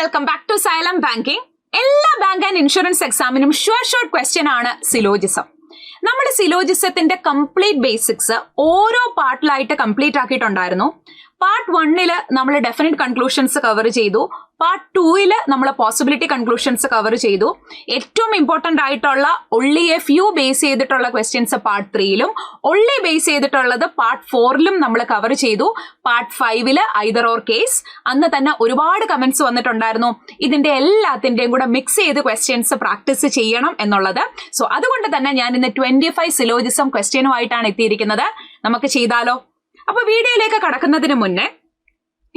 Welcome back to Xylem banking. എല്ലാ bank and insurance എക്സാമിനും short question ആണ് സിലോജിസം. നമ്മുടെ സിലോജിസത്തിന്റെ കംപ്ലീറ്റ് ബേസിക്സ് ഓരോ പാർട്ടിലായിട്ട് കംപ്ലീറ്റ് ആക്കിയിട്ടുണ്ടായിരുന്നു. പാർട്ട് 1 നമ്മൾ ഡെഫിനിറ്റ് കൺക്ലൂഷൻസ് കവർ ചെയ്തു. പാർട്ട് 2 നമ്മൾ പോസിബിലിറ്റി കൺക്ലൂഷൻസ് കവർ ചെയ്തു. ഏറ്റവും ഇമ്പോർട്ടന്റ് ആയിട്ടുള്ള ഒൺലി എ ഫ്യൂ ബേസ് ചെയ്തിട്ടുള്ള ക്വസ്റ്റ്യൻസ് പാർട്ട് 3 ഒൺലി ബേസ് ചെയ്തിട്ടുള്ളത് പാർട്ട് 4 നമ്മൾ കവർ ചെയ്തു. Part 5 either or case. അന്ന് തന്നെ ഒരുപാട് കമന്റ്സ് വന്നിട്ടുണ്ടായിരുന്നു ഇതിന്റെ എല്ലാത്തിന്റെയും കൂടെ മിക്സ് ചെയ്ത് ക്വസ്റ്റ്യൻസ് പ്രാക്ടീസ് ചെയ്യണം എന്നുള്ളത്. സോ അതുകൊണ്ട് തന്നെ ഞാൻ ഇന്ന് 25 സിലോജിസം ക്വസ്റ്റ്യനുമായിട്ടാണ് എത്തിയിരിക്കുന്നത്. നമുക്ക് ചെയ്താലോ? അപ്പൊ വീഡിയോയിലേക്ക് കടക്കുന്നതിന് മുന്നേ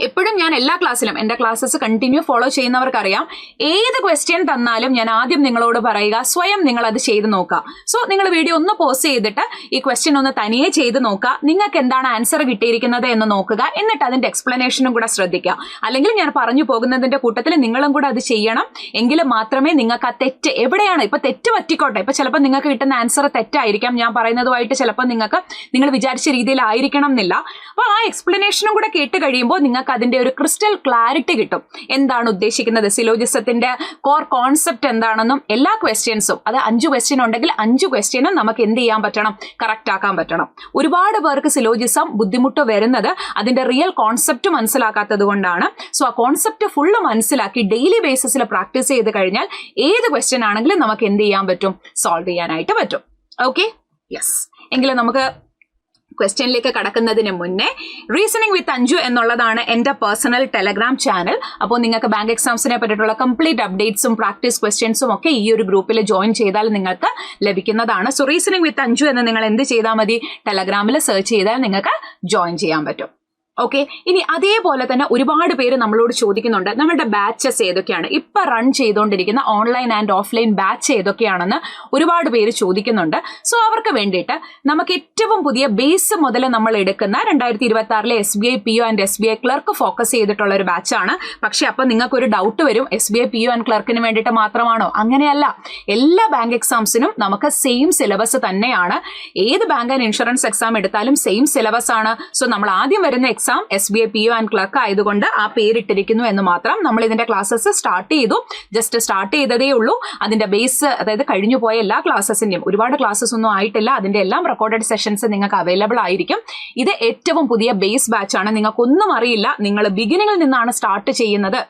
എപ്പോഴും ഞാൻ എല്ലാ ക്ലാസ്സിലും എന്റെ ക്ലാസ്സസ് കണ്ടിന്യൂ ഫോളോ ചെയ്യുന്നവർക്കറിയാം, ഏത് ക്വസ്റ്റ്യൻ തന്നാലും ഞാൻ ആദ്യം നിങ്ങളോട് പറയുക സ്വയം നിങ്ങൾ അത് ചെയ്ത് നോക്കുക. സോ നിങ്ങൾ വീഡിയോ ഒന്ന് പോസ് ചെയ്തിട്ട് ഈ ക്വസ്റ്റ്യൻ ഒന്ന് തനിയെ ചെയ്ത് നോക്കുക. നിങ്ങൾക്ക് എന്താണ് ആൻസർ കിട്ടിയിരിക്കുന്നത് എന്ന് നോക്കുക. എന്നിട്ട് അതിന്റെ എക്സ്പ്ലനേഷനും കൂടെ ശ്രദ്ധിക്കുക. അല്ലെങ്കിൽ ഞാൻ പറഞ്ഞു പോകുന്നതിന്റെ കൂട്ടത്തിൽ നിങ്ങളും കൂടെ അത് ചെയ്യണം. എങ്കിൽ മാത്രമേ നിങ്ങൾക്ക് ആ തെറ്റ് എവിടെയാണ്, ഇപ്പൊ തെറ്റ് പറ്റിക്കോട്ടെ, ഇപ്പൊ ചിലപ്പോൾ നിങ്ങൾക്ക് കിട്ടുന്ന ആൻസർ തെറ്റായിരിക്കാം, ഞാൻ പറയുന്നതുമായിട്ട് ചിലപ്പോൾ നിങ്ങൾ വിചാരിച്ച രീതിയിലായിരിക്കണം എന്നില്ല. അപ്പൊ ആ എക്സ്പ്ലനേഷനും കൂടെ കേട്ട് കഴിയുമ്പോൾ നിങ്ങൾക്ക് അതിന്റെ ഒരു ക്രിസ്റ്റൽ ക്ലാരിറ്റി കിട്ടും. എന്താണ് ഉദ്ദേശിക്കുന്നത്, സിലോജിസത്തിന്റെ കോർ കോൺസെപ്റ്റ് എന്താണെന്നും എല്ലാ ക്വസ്റ്റ്യൻസും, അത് 5 ക്വസ്റ്റ്യൻ ഉണ്ടെങ്കിൽ 5 ക്വസ്റ്റ്യനും നമുക്ക് എന്ത് ചെയ്യാൻ പറ്റണം, കറക്റ്റ് ആക്കാൻ പറ്റണം. ഒരുപാട് പേർക്ക് സിലോജിസം ബുദ്ധിമുട്ട് വരുന്നത് അതിന്റെ റിയൽ കോൺസെപ്റ്റ് മനസ്സിലാക്കാത്തത് കൊണ്ടാണ്. സോ ആ കോൺസെപ്റ്റ് ഫുള്ള് മനസ്സിലാക്കി ഡെയിലി ബേസിസിൽ പ്രാക്ടീസ് ചെയ്ത് കഴിഞ്ഞാൽ ഏത് ക്വസ്റ്റ്യൻ ആണെങ്കിലും നമുക്ക് എന്ത് ചെയ്യാൻ പറ്റും, സോൾവ് ചെയ്യാനായിട്ട് പറ്റും. Okay, yes. എങ്കിലും നമുക്ക് ക്വസ്റ്റ്യനിലേക്ക് കടക്കുന്നതിന് മുന്നേ റീസണിംഗ് വിത്ത് അഞ്ജു എന്നുള്ളതാണ് എന്റെ പേഴ്സണൽ ടെലഗ്രാം ചാനൽ. അപ്പോൾ നിങ്ങൾക്ക് ബാങ്ക് എക്സാംസിനെ പറ്റിയിട്ടുള്ള കംപ്ലീറ്റ് അപ്ഡേറ്റ്സും പ്രാക്ടീസ് ക്വസ്റ്റ്യൻസും ഒക്കെ ഈ ഒരു ഗ്രൂപ്പിൽ ജോയിൻ ചെയ്താൽ നിങ്ങൾക്ക് ലഭിക്കുന്നതാണ്. സോ റീസണിംഗ് വിത്ത് അഞ്ജു എന്ന് നിങ്ങൾ എന്ത് ചെയ്താൽ മതി, ടെലഗ്രാമിൽ സെർച്ച് ചെയ്താൽ നിങ്ങൾക്ക് ജോയിൻ ചെയ്യാൻ പറ്റും. ഓക്കെ, ഇനി അതേപോലെ തന്നെ ഒരുപാട് പേര് നമ്മളോട് ചോദിക്കുന്നുണ്ട് നമ്മുടെ ബാച്ചസ് ഏതൊക്കെയാണ്, ഇപ്പൊ റൺ ചെയ്തുകൊണ്ടിരിക്കുന്ന ഓൺലൈൻ ആൻഡ് ഓഫ്ലൈൻ ബാച്ച് ഏതൊക്കെയാണെന്ന് ഒരുപാട് പേര് ചോദിക്കുന്നുണ്ട്. സോ അവർക്ക് വേണ്ടിയിട്ട് നമുക്ക് ഏറ്റവും പുതിയ ബേസ് മുതൽ നമ്മൾ എടുക്കുന്ന 2026 SBI PO and SBI clerk focus ചെയ്തിട്ടുള്ള ഒരു ബാച്ചാണ്. പക്ഷെ അപ്പൊ നിങ്ങൾക്ക് ഒരു ഡൗട്ട് വരും, SBI PO ആൻഡ് ക്ലർക്കിന് വേണ്ടിയിട്ട് മാത്രമാണോ? അങ്ങനെയല്ല, എല്ലാ ബാങ്ക് എക്സാംസിനും നമുക്ക് സെയിം സിലബസ് തന്നെയാണ്. ഏത് ബാങ്ക് ആൻഡ് ഇൻഷുറൻസ് എക്സാം എടുത്താലും സെയിം സിലബസ് ആണ്. സോ നമ്മൾ ആദ്യം വരുന്ന SBI PO ആൻഡ് ക്ലർക്ക് ആയതുകൊണ്ട് ആ പേരിട്ടിരിക്കുന്നു എന്ന് മാത്രം. നമ്മൾ ഇതിന്റെ ക്ലാസ്സസ് സ്റ്റാർട്ട് ചെയ്തതേ ഉള്ളൂ. അതിന്റെ ബേസ്, അതായത് കഴിഞ്ഞു പോയ എല്ലാ ക്ലാസ്സസിന്റെയും, ഒരുപാട് ക്ലാസ്സസ് ഒന്നും ആയിട്ടില്ല, അതിന്റെ എല്ലാം റെക്കോർഡഡ് സെഷൻസ് നിങ്ങൾക്ക് അവൈലബിൾ ആയിരിക്കും. ഇത് ഏറ്റവും പുതിയ ബേസ് ബാച്ച് ആണ്. നിങ്ങൾക്കൊന്നും അറിയില്ല, നിങ്ങൾ ബിഗിനിങ്ങിൽ നിന്നാണ് സ്റ്റാർട്ട് ചെയ്യുന്നത്,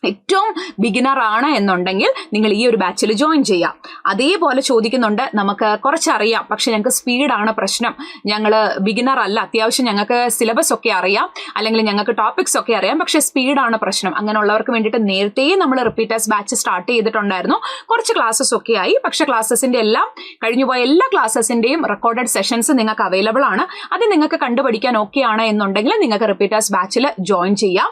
ഏറ്റവും ബിഗിനർ ആണ് എന്നുണ്ടെങ്കിൽ നിങ്ങൾ ഈ ഒരു ബാച്ചിൽ ജോയിൻ ചെയ്യാം. അതേപോലെ ചോദിക്കുന്നുണ്ട്, നമുക്ക് കുറച്ചറിയാം പക്ഷെ ഞങ്ങൾക്ക് സ്പീഡാണ് പ്രശ്നം, ഞങ്ങൾ ബിഗിനർ അല്ല, അത്യാവശ്യം ഞങ്ങൾക്ക് സിലബസ് ഒക്കെ അറിയാം അല്ലെങ്കിൽ ഞങ്ങൾക്ക് ടോപ്പിക്സ് ഒക്കെ അറിയാം, പക്ഷെ സ്പീഡാണ് പ്രശ്നം. അങ്ങനെയുള്ളവർക്ക് വേണ്ടിയിട്ട് നേരത്തെ നമ്മൾ റിപ്പീറ്റേഴ്സ് ബാച്ച് സ്റ്റാർട്ട് ചെയ്തിട്ടുണ്ടായിരുന്നു. കുറച്ച് ക്ലാസ്സസ് ഒക്കെ ആയി, പക്ഷെ ക്ലാസ്സസിന്റെ എല്ലാം കഴിഞ്ഞുപോയ എല്ലാ ക്ലാസ്സസിന്റെയും റെക്കോർഡഡ് സെഷൻസ് നിങ്ങൾക്ക് അവൈലബിൾ ആണ്. അത് നിങ്ങൾക്ക് കണ്ടുപഠിക്കാൻ ഓക്കെ ആണ് എന്നുണ്ടെങ്കിൽ നിങ്ങൾക്ക് റിപ്പീറ്റേഴ്സ് ബാച്ചിൽ ജോയിൻ ചെയ്യാം.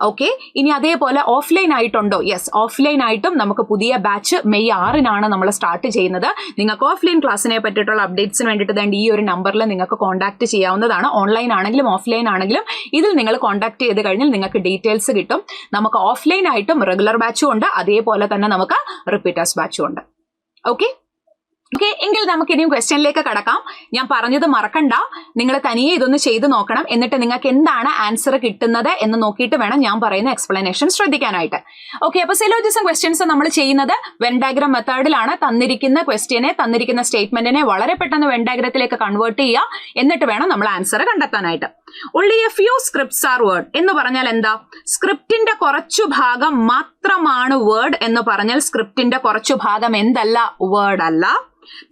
ഓക്കെ, ഇനി അതേപോലെ ഓഫ്ലൈൻ ആയിട്ടുണ്ടോ? യെസ്, ഓഫ്ലൈൻ ആയിട്ടും നമുക്ക് പുതിയ ബാച്ച് മെയ് 6 നമ്മൾ സ്റ്റാർട്ട് ചെയ്യുന്നത്. നിങ്ങൾക്ക് ഓഫ്ലൈൻ ക്ലാസ്സിനെ പറ്റിയിട്ടുള്ള അപ്ഡേറ്റ്സിന് വേണ്ടിയിട്ട് വേണ്ട ഈ ഒരു നമ്പറിൽ നിങ്ങൾക്ക് കോൺടാക്ട് ചെയ്യാവുന്നതാണ്. ഓൺലൈൻ ആണെങ്കിലും ഓഫ്ലൈൻ ആണെങ്കിലും ഇതിൽ നിങ്ങൾ കോൺടാക്ട് ചെയ്ത് കഴിഞ്ഞാൽ നിങ്ങൾക്ക് ഡീറ്റെയിൽസ് കിട്ടും. നമുക്ക് ഓഫ്ലൈൻ ആയിട്ടും റെഗുലർ ബാച്ചും ഉണ്ട്, അതേപോലെ തന്നെ നമുക്ക് റിപ്പീറ്റേഴ്സ് ബാച്ചും ഉണ്ട്. ഓക്കെ, എങ്കിൽ നമുക്ക് ഇനിയും ക്വസ്റ്റ്യനിലേക്ക് കടക്കാം. ഞാൻ പറഞ്ഞത് മറക്കണ്ട, നിങ്ങൾ തനിയെ ഇതൊന്ന് ചെയ്ത് നോക്കണം. എന്നിട്ട് നിങ്ങൾക്ക് എന്താണ് ആൻസർ കിട്ടുന്നത് എന്ന് നോക്കിയിട്ട് വേണം ഞാൻ പറയുന്ന എക്സ്പ്ലനേഷൻ ശ്രദ്ധിക്കാനായിട്ട്. ഓക്കെ, അപ്പൊ സിലോജിസം ക്വസ്റ്റ്യൻസ് നമ്മൾ ചെയ്യുന്നത് വെൻ ഡയഗ്രാം മെത്തേഡിലാണ്. തന്നിരിക്കുന്ന ക്വസ്റ്റ്യനെ, തന്നിരിക്കുന്ന സ്റ്റേറ്റ്മെന്റിനെ വളരെ പെട്ടെന്ന് വെൻ ഡയഗ്രത്തിലേക്ക് കൺവേർട്ട് ചെയ്യുക. എന്നിട്ട് വേണം നമ്മൾ ആൻസർ കണ്ടെത്താനായിട്ട്. only a few scripts are word എന്ന് പറഞ്ഞാൽ എന്താ? സ്ക്രിപ്റ്റിന്റെ കുറച്ചു ഭാഗം മാത്രമാണ് വേർഡ് എന്ന് പറഞ്ഞാൽ സ്ക്രിപ്റ്റിന്റെ കുറച്ചു ഭാഗം എന്തല്ല? വേർഡ് അല്ല.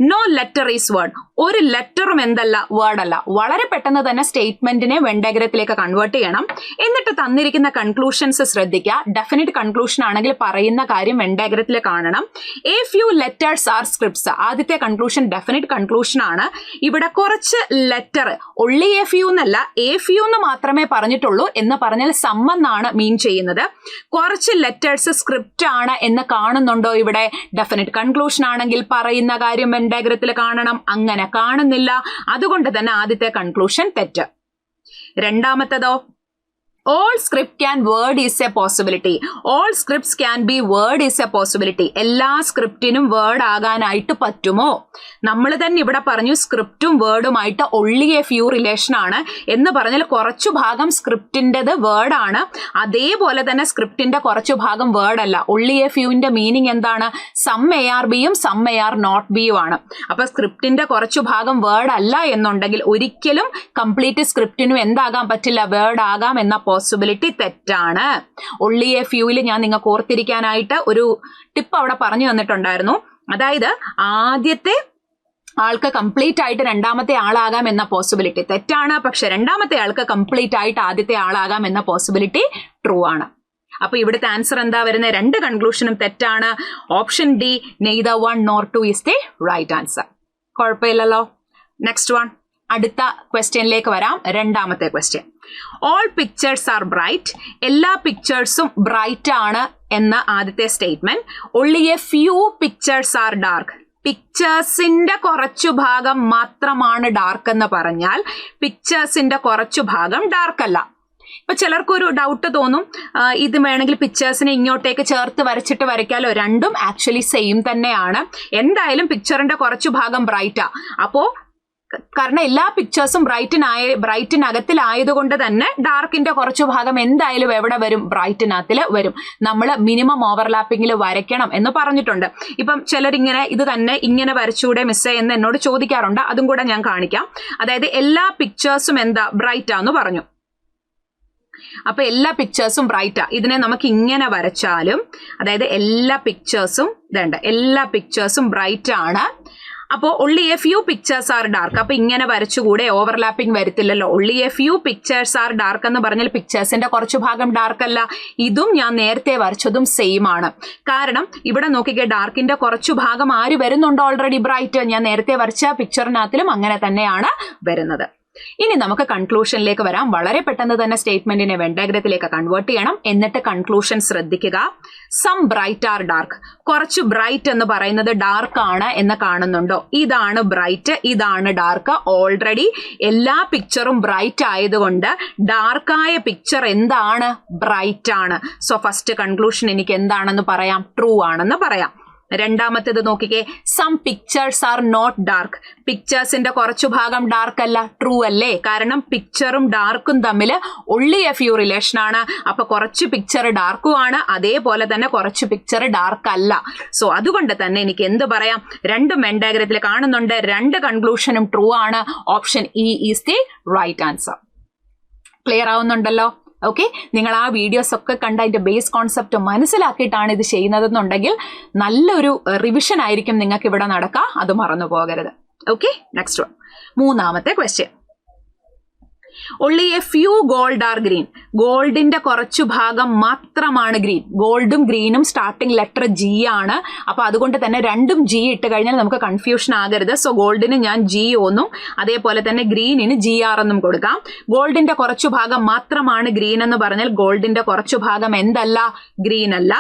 നോ ലെറ്റർ ഈസ് വേർഡ്, ഒരു ലെറ്ററും എന്തല്ല? വേർഡ് അല്ല. വളരെ പെട്ടെന്ന് തന്നെ സ്റ്റേറ്റ്മെന്റിനെ വെൻ ഡയഗ്രത്തിലേക്ക് കൺവേർട്ട് ചെയ്യണം. എന്നിട്ട് തന്നിരിക്കുന്ന കൺക്ലൂഷൻസ് ശ്രദ്ധിക്കുക. ഡെഫിനിറ്റ് കൺക്ലൂഷൻ ആണെങ്കിൽ പറയുന്ന കാര്യം വെൻ ഡയഗ്രത്തിൽ കാണണം. A few letters R scripts, ആദ്യത്തെ കൺക്ലൂഷൻ ഡെഫിനിറ്റ് കൺക്ലൂഷൻ ആണ്. ഇവിടെ കുറച്ച് ലെറ്റർ, ഒള്ളി എ ഫ്യൂ എന്നല്ല, എ ഫ്യൂ എന്ന് മാത്രമേ പറഞ്ഞിട്ടുള്ളൂ എന്ന് പറഞ്ഞാൽ സം എന്നാണ് മീൻ ചെയ്യുന്നത്. കുറച്ച് ലെറ്റേഴ്സ് സ്ക്രിപ്റ്റ് ആണ് എന്ന് കാണുന്നുണ്ടോ? ഇവിടെ ഡെഫിനിറ്റ് കൺക്ലൂഷൻ ആണെങ്കിൽ പറയുന്ന കാര്യം വെൻ ഡയഗ്രത്തിൽ കാണണം. അങ്ങനെ കാണുന്നില്ല, അതുകൊണ്ട് തന്നെ ആദ്യത്തെ കൺക്ലൂഷൻ തെറ്റ്. രണ്ടാമത്തതോ, All script can word is a possibility. All scripts can be word is a possibility. എല്ലാ സ്ക്രിപ്റ്റിനും വേർഡ് ആകാനായിട്ട് പറ്റുമോ? നമ്മൾ തന്നെ ഇവിടെ പറഞ്ഞു സ്ക്രിപ്റ്റും വേർഡുമായിട്ട് only a few റിലേഷൻ ആണ് എന്ന് പറഞ്ഞാൽ കുറച്ചു ഭാഗം സ്ക്രിപ്റ്റിൻ്റെത് വേർഡ് ആണ്. അതേപോലെ തന്നെ സ്ക്രിപ്റ്റിന്റെ കുറച്ചു ഭാഗം വേർഡ് അല്ല. only a fewന്റെ മീനിങ് എന്താണ്? സം ARBയും സം AR not Bയും ആണ്. അപ്പൊ സ്ക്രിപ്റ്റിന്റെ കുറച്ചു ഭാഗം വേർഡ് അല്ല എന്നുണ്ടെങ്കിൽ ഒരിക്കലും കംപ്ലീറ്റ് സ്ക്രിപ്റ്റിനും എന്താകാൻ പറ്റില്ല? വേർഡ് ആകാം എന്ന പോസിബിലിറ്റി തെറ്റാണ്. only a fewല് ഞാൻ നിങ്ങൾക്ക് ഓർത്തിരിക്കാനായിട്ട് ഒരു ടിപ്പ് അവിടെ പറഞ്ഞു തന്നിട്ടുണ്ടായിരുന്നു. അതായത് ആദ്യത്തെ ആൾക്ക് കംപ്ലീറ്റ് ആയിട്ട് രണ്ടാമത്തെ ആളാകാം എന്ന പോസിബിലിറ്റി തെറ്റാണ്. പക്ഷെ രണ്ടാമത്തെ ആൾക്ക് കംപ്ലീറ്റ് ആയിട്ട് ആദ്യത്തെ ആളാകാം എന്ന പോസിബിലിറ്റി ട്രൂ ആണ്. അപ്പൊ ഇവിടുത്തെ ആൻസർ എന്താ വരുന്നത്? രണ്ട് കൺക്ലൂഷനും തെറ്റാണ്. Option D neither 1 nor 2 is the right answer. കുഴപ്പമില്ലല്ലോ. നെക്സ്റ്റ് വൺ, അടുത്ത ക്വസ്റ്റ്യനിലേക്ക് വരാം. രണ്ടാമത്തെ question, all pictures R bright. എല്ലാ പിക്ചേഴ്സും ബ്രൈറ്റ് ആണ് എന്ന ആദ്യത്തെ statement. only a few pictures are dark. പിക്ചേഴ്സിന്റെ കുറച്ചു ഭാഗം മാത്രമാണ് ഡാർക്ക് എന്ന് പറഞ്ഞാൽ പിക്ചേഴ്സിന്റെ കുറച്ചു ഭാഗം ഡാർക്ക് അല്ല. ഇപ്പൊ ചിലർക്കൊരു ഡൗട്ട് തോന്നും, ഇത് വേണമെങ്കിൽ പിക്ചേഴ്സിനെ ഇങ്ങോട്ടേക്ക് ചേർത്ത് വരച്ചിട്ട് വരയ്ക്കാലോ. രണ്ടും ആക്ച്വലി സെയിം തന്നെയാണ്. എന്തായാലും പിക്ചറിന്റെ കുറച്ചു ഭാഗം ബ്രൈറ്റാ. അപ്പോ കാരണം എല്ലാ പിക്ചേഴ്സും ബ്രൈറ്റിനകത്തിലായതുകൊണ്ട് തന്നെ ഡാർക്കിന്റെ കുറച്ചു ഭാഗം എന്തായാലും എവിടെ വരും? ബ്രൈറ്റിനകത്തിൽ വരും. നമ്മൾ മിനിമം ഓവർലാപ്പിംഗിൽ വരയ്ക്കണം എന്ന് പറഞ്ഞിട്ടുണ്ട്. ഇപ്പം ചിലരിങ്ങനെ ഇത് തന്നെ ഇങ്ങനെ വരച്ചൂടെ മിസ്സേ എന്ന് എന്നോട് ചോദിക്കാറുണ്ട്. അതും കൂടെ ഞാൻ കാണിക്കാം. അതായത് എല്ലാ പിക്ചേഴ്സും എന്താ? ബ്രൈറ്റാന്ന് പറഞ്ഞു. അപ്പൊ എല്ലാ പിക്ചേഴ്സും ബ്രൈറ്റാ. ഇതിനെ നമുക്ക് ഇങ്ങനെ വരച്ചാലും, അതായത് എല്ലാ പിക്ചേഴ്സും എല്ലാ പിക്ചേഴ്സും ബ്രൈറ്റ് ആണ്. അപ്പോൾ only a few pictures are dark. അപ്പൊ ഇങ്ങനെ വരച്ചുകൂടെ? Overlapping വരത്തില്ലല്ലോ. only a few pictures are dark എന്ന് പറഞ്ഞാൽ പിക്ചേഴ്സിന്റെ കുറച്ചു ഭാഗം ഡാർക്ക് അല്ല. ഇതും ഞാൻ നേരത്തെ വരച്ചതും സെയിം ആണ്. കാരണം ഇവിടെ നോക്കിക്കേ, ഡാർക്കിന്റെ കുറച്ചു ഭാഗം ആര് വരുന്നുണ്ട്? Already bright. ഞാൻ നേരത്തെ വരച്ച പിക്ചറിനകത്തിലും അങ്ങനെ തന്നെയാണ് വരുന്നത്. ഇനി നമുക്ക് കൺക്ലൂഷനിലേക്ക് വരാം. വളരെ പെട്ടെന്ന് തന്നെ സ്റ്റേറ്റ്മെന്റിനെ വെൻ ഡയഗ്രത്തിലേക്ക് കൺവേർട്ട് ചെയ്യണം. എന്നിട്ട് കൺക്ലൂഷൻ ശ്രദ്ധിക്കുക. Some bright are dark. കുറച്ച് ബ്രൈറ്റ് എന്ന് പറയുന്നത് ഡാർക്ക് ആണ് എന്ന് കാണുന്നുണ്ടോ? ഇതാണ് ബ്രൈറ്റ്, ഇതാണ് ഡാർക്ക്. ഓൾറെഡി എല്ലാ പിക്ചറും ബ്രൈറ്റ് ആയതുകൊണ്ട് ഡാർക്കായ പിക്ചർ എന്താണ്? ബ്രൈറ്റ് ആണ്. സോ ഫസ്റ്റ് കൺക്ലൂഷൻ എനിക്ക് എന്താണെന്ന് പറയാം? ട്രൂ ആണെന്ന് പറയാം. രണ്ടാമത്തേത് നോക്കിക്കേ, some pictures are not dark. പിക്ചേഴ്സിന്റെ കുറച്ചു ഭാഗം ഡാർക്ക് അല്ല. ട്രൂ അല്ലേ? കാരണം പിക്ചറും ഡാർക്കും തമ്മിൽ only a few റിലേഷൻ ആണ്. അപ്പൊ കുറച്ച് പിക്ചർ ഡാർക്കും ആണ്, അതേപോലെ തന്നെ കുറച്ച് പിക്ചർ ഡാർക്ക് അല്ല. സോ അതുകൊണ്ട് തന്നെ എനിക്ക് എന്ത് പറയാം? രണ്ടും വെൻ ഡയഗ്രത്തിൽ കാണുന്നുണ്ട്. രണ്ട് കൺക്ലൂഷനും ട്രൂ ആണ്. Option E is the right answer. Clear ആവുന്നുണ്ടല്ലോ? ഓക്കെ, നിങ്ങൾ ആ വീഡിയോസ് ഒക്കെ കണ്ട് അതിന്റെ ബേസ് കോൺസെപ്റ്റ് മനസ്സിലാക്കിയിട്ടാണ് ഇത് ചെയ്യുന്നതെന്നുണ്ടെങ്കിൽ നല്ലൊരു റിവിഷൻ ആയിരിക്കും നിങ്ങൾക്ക് ഇവിടെ നടക്കുക. അത് മറന്നു പോകരുത്. ഓക്കെ, നെക്സ്റ്റ് വൺ, മൂന്നാമത്തെ question. only a few gold are green. ഗോൾഡിന്റെ കുറച്ചു ഭാഗം മാത്രമാണ് ഗ്രീൻ. ഗോൾഡും ഗ്രീനും സ്റ്റാർട്ടിംഗ് ലെറ്റർ ജി ആണ്. അപ്പൊ അതുകൊണ്ട് തന്നെ രണ്ടും ജി ഇട്ട് കഴിഞ്ഞാൽ നമുക്ക് കൺഫ്യൂഷൻ ആകരുത്. സോ ഗോൾഡിന് ഞാൻ ജി ഒന്നും അതേപോലെ തന്നെ ഗ്രീനിന് GR എന്നും കൊടുക്കാം. ഗോൾഡിന്റെ കുറച്ചു ഭാഗം മാത്രമാണ് ഗ്രീൻ എന്ന് പറഞ്ഞാൽ ഗോൾഡിന്റെ കുറച്ചു ഭാഗം എന്തല്ല? ഗ്രീൻ അല്ല.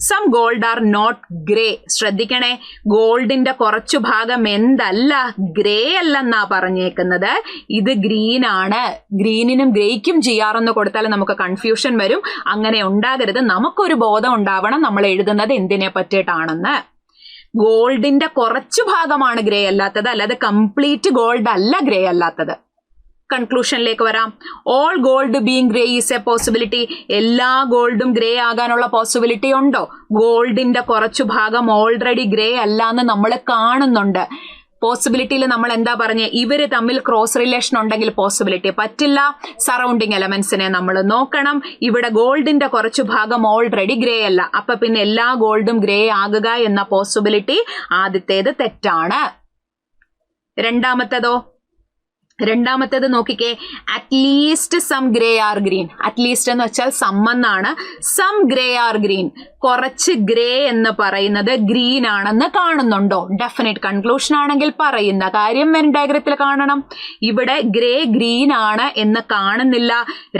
Some gold are not grey. ശ്രദ്ധിക്കണേ, ഗോൾഡിന്റെ കുറച്ചു ഭാഗം എന്തല്ല? ഗ്രേ അല്ലെന്നാ പറഞ്ഞേക്കുന്നത്. ഇത് ഗ്രീൻ ആണ്. ഗ്രീനിനും ഗ്രേയ്ക്കും GR എന്ന് കൊടുത്താൽ നമുക്ക് കൺഫ്യൂഷൻ വരും. അങ്ങനെ ഉണ്ടാകരുത്. നമുക്കൊരു ബോധം ഉണ്ടാവണം നമ്മൾ എഴുതുന്നത് എന്തിനെ പറ്റിയിട്ടാണെന്ന്. ഗോൾഡിന്റെ കുറച്ചു ഭാഗമാണ് ഗ്രേ അല്ലാത്തത്, അല്ലാതെ കംപ്ലീറ്റ് ഗോൾഡ് അല്ല ഗ്രേ അല്ലാത്തത്. കൺക്ലൂഷനിലേക്ക് വരാം. All gold being grey is a possibility. എല്ലാ ഗോൾഡും ഗ്രേ ആകാനുള്ള പോസിബിലിറ്റി ഉണ്ടോ? ഗോൾഡിന്റെ കുറച്ചു ഭാഗം ഓൾറെഡി ഗ്രേ അല്ല എന്ന് നമ്മൾ കാണുന്നുണ്ട്. പോസിബിലിറ്റിയിൽ നമ്മൾ എന്താ പറഞ്ഞേ? ഇവര് തമ്മിൽ ക്രോസ് റിലേഷൻ ഉണ്ടെങ്കിൽ പോസിബിലിറ്റി പറ്റില്ല. സറൗണ്ടിങ് എലമെന്റ്സിനെ നമ്മൾ നോക്കണം. ഇവിടെ ഗോൾഡിന്റെ കുറച്ചു ഭാഗം ഓൾറെഡി ഗ്രേ അല്ല. അപ്പൊ പിന്നെ എല്ലാ ഗോൾഡും ഗ്രേ ആകുക എന്ന പോസിബിലിറ്റി ആദ്യത്തേത് തെറ്റാണ്. രണ്ടാമത്തേതോ? രണ്ടാമത്തേത് നോക്കിക്കേ, at least some grey are green. At least എന്ന് വെച്ചാൽ സം എന്നാണ്. Some grey are green. കുറച്ച് ഗ്രേ എന്ന് പറയുന്നത് ഗ്രീൻ ആണെന്ന് കാണുന്നുണ്ടോ? ഡെഫിനറ്റ് കൺക്ലൂഷൻ ആണെങ്കിൽ പറയുന്ന കാര്യം വെൻ ഡയഗ്രത്തിൽ കാണണം. ഇവിടെ ഗ്രേ ഗ്രീൻ ആണ് എന്ന് കാണുന്നില്ല.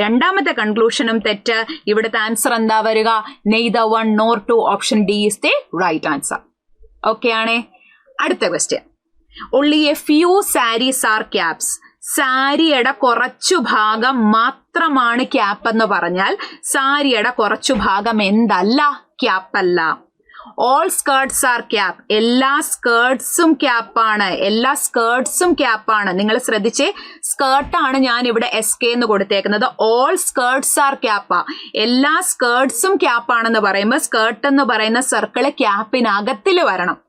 രണ്ടാമത്തെ കൺക്ലൂഷനും തെറ്റ്. ഇവിടുത്തെ ആൻസർ എന്താ വരിക? Neither 1 nor 2. Option D is the right answer. Okay ആണേ. അടുത്ത question. only a few sarees are caps. സാരിയുടെ കുറച്ചു ഭാഗം മാത്രമാണ് ക്യാപ്പ് എന്ന് പറഞ്ഞാൽ സാരിയുടെ കുറച്ചു ഭാഗം എന്തല്ല? ക്യാപ്പല്ല. All skirts are cap. എല്ലാ സ്കേർട്സും ക്യാപ്പാണ്. എല്ലാ സ്കേർട്സും ക്യാപ്പാണ്. നിങ്ങൾ ശ്രദ്ധിച്ചേ, സ്കേർട്ടാണ് ഞാൻ ഇവിടെ SK എന്ന് കൊടുത്തേക്കുന്നത്. ഓൾ സ്കേർട്സ് ആർ ക്യാപ്പാ. എല്ലാ സ്കേർട്സും ക്യാപ്പാണെന്ന് പറയുമ്പോൾ സ്കേർട്ട് എന്ന് പറയുന്ന സർക്കിള് ക്യാപ്പിനകത്തിൽ വരണം.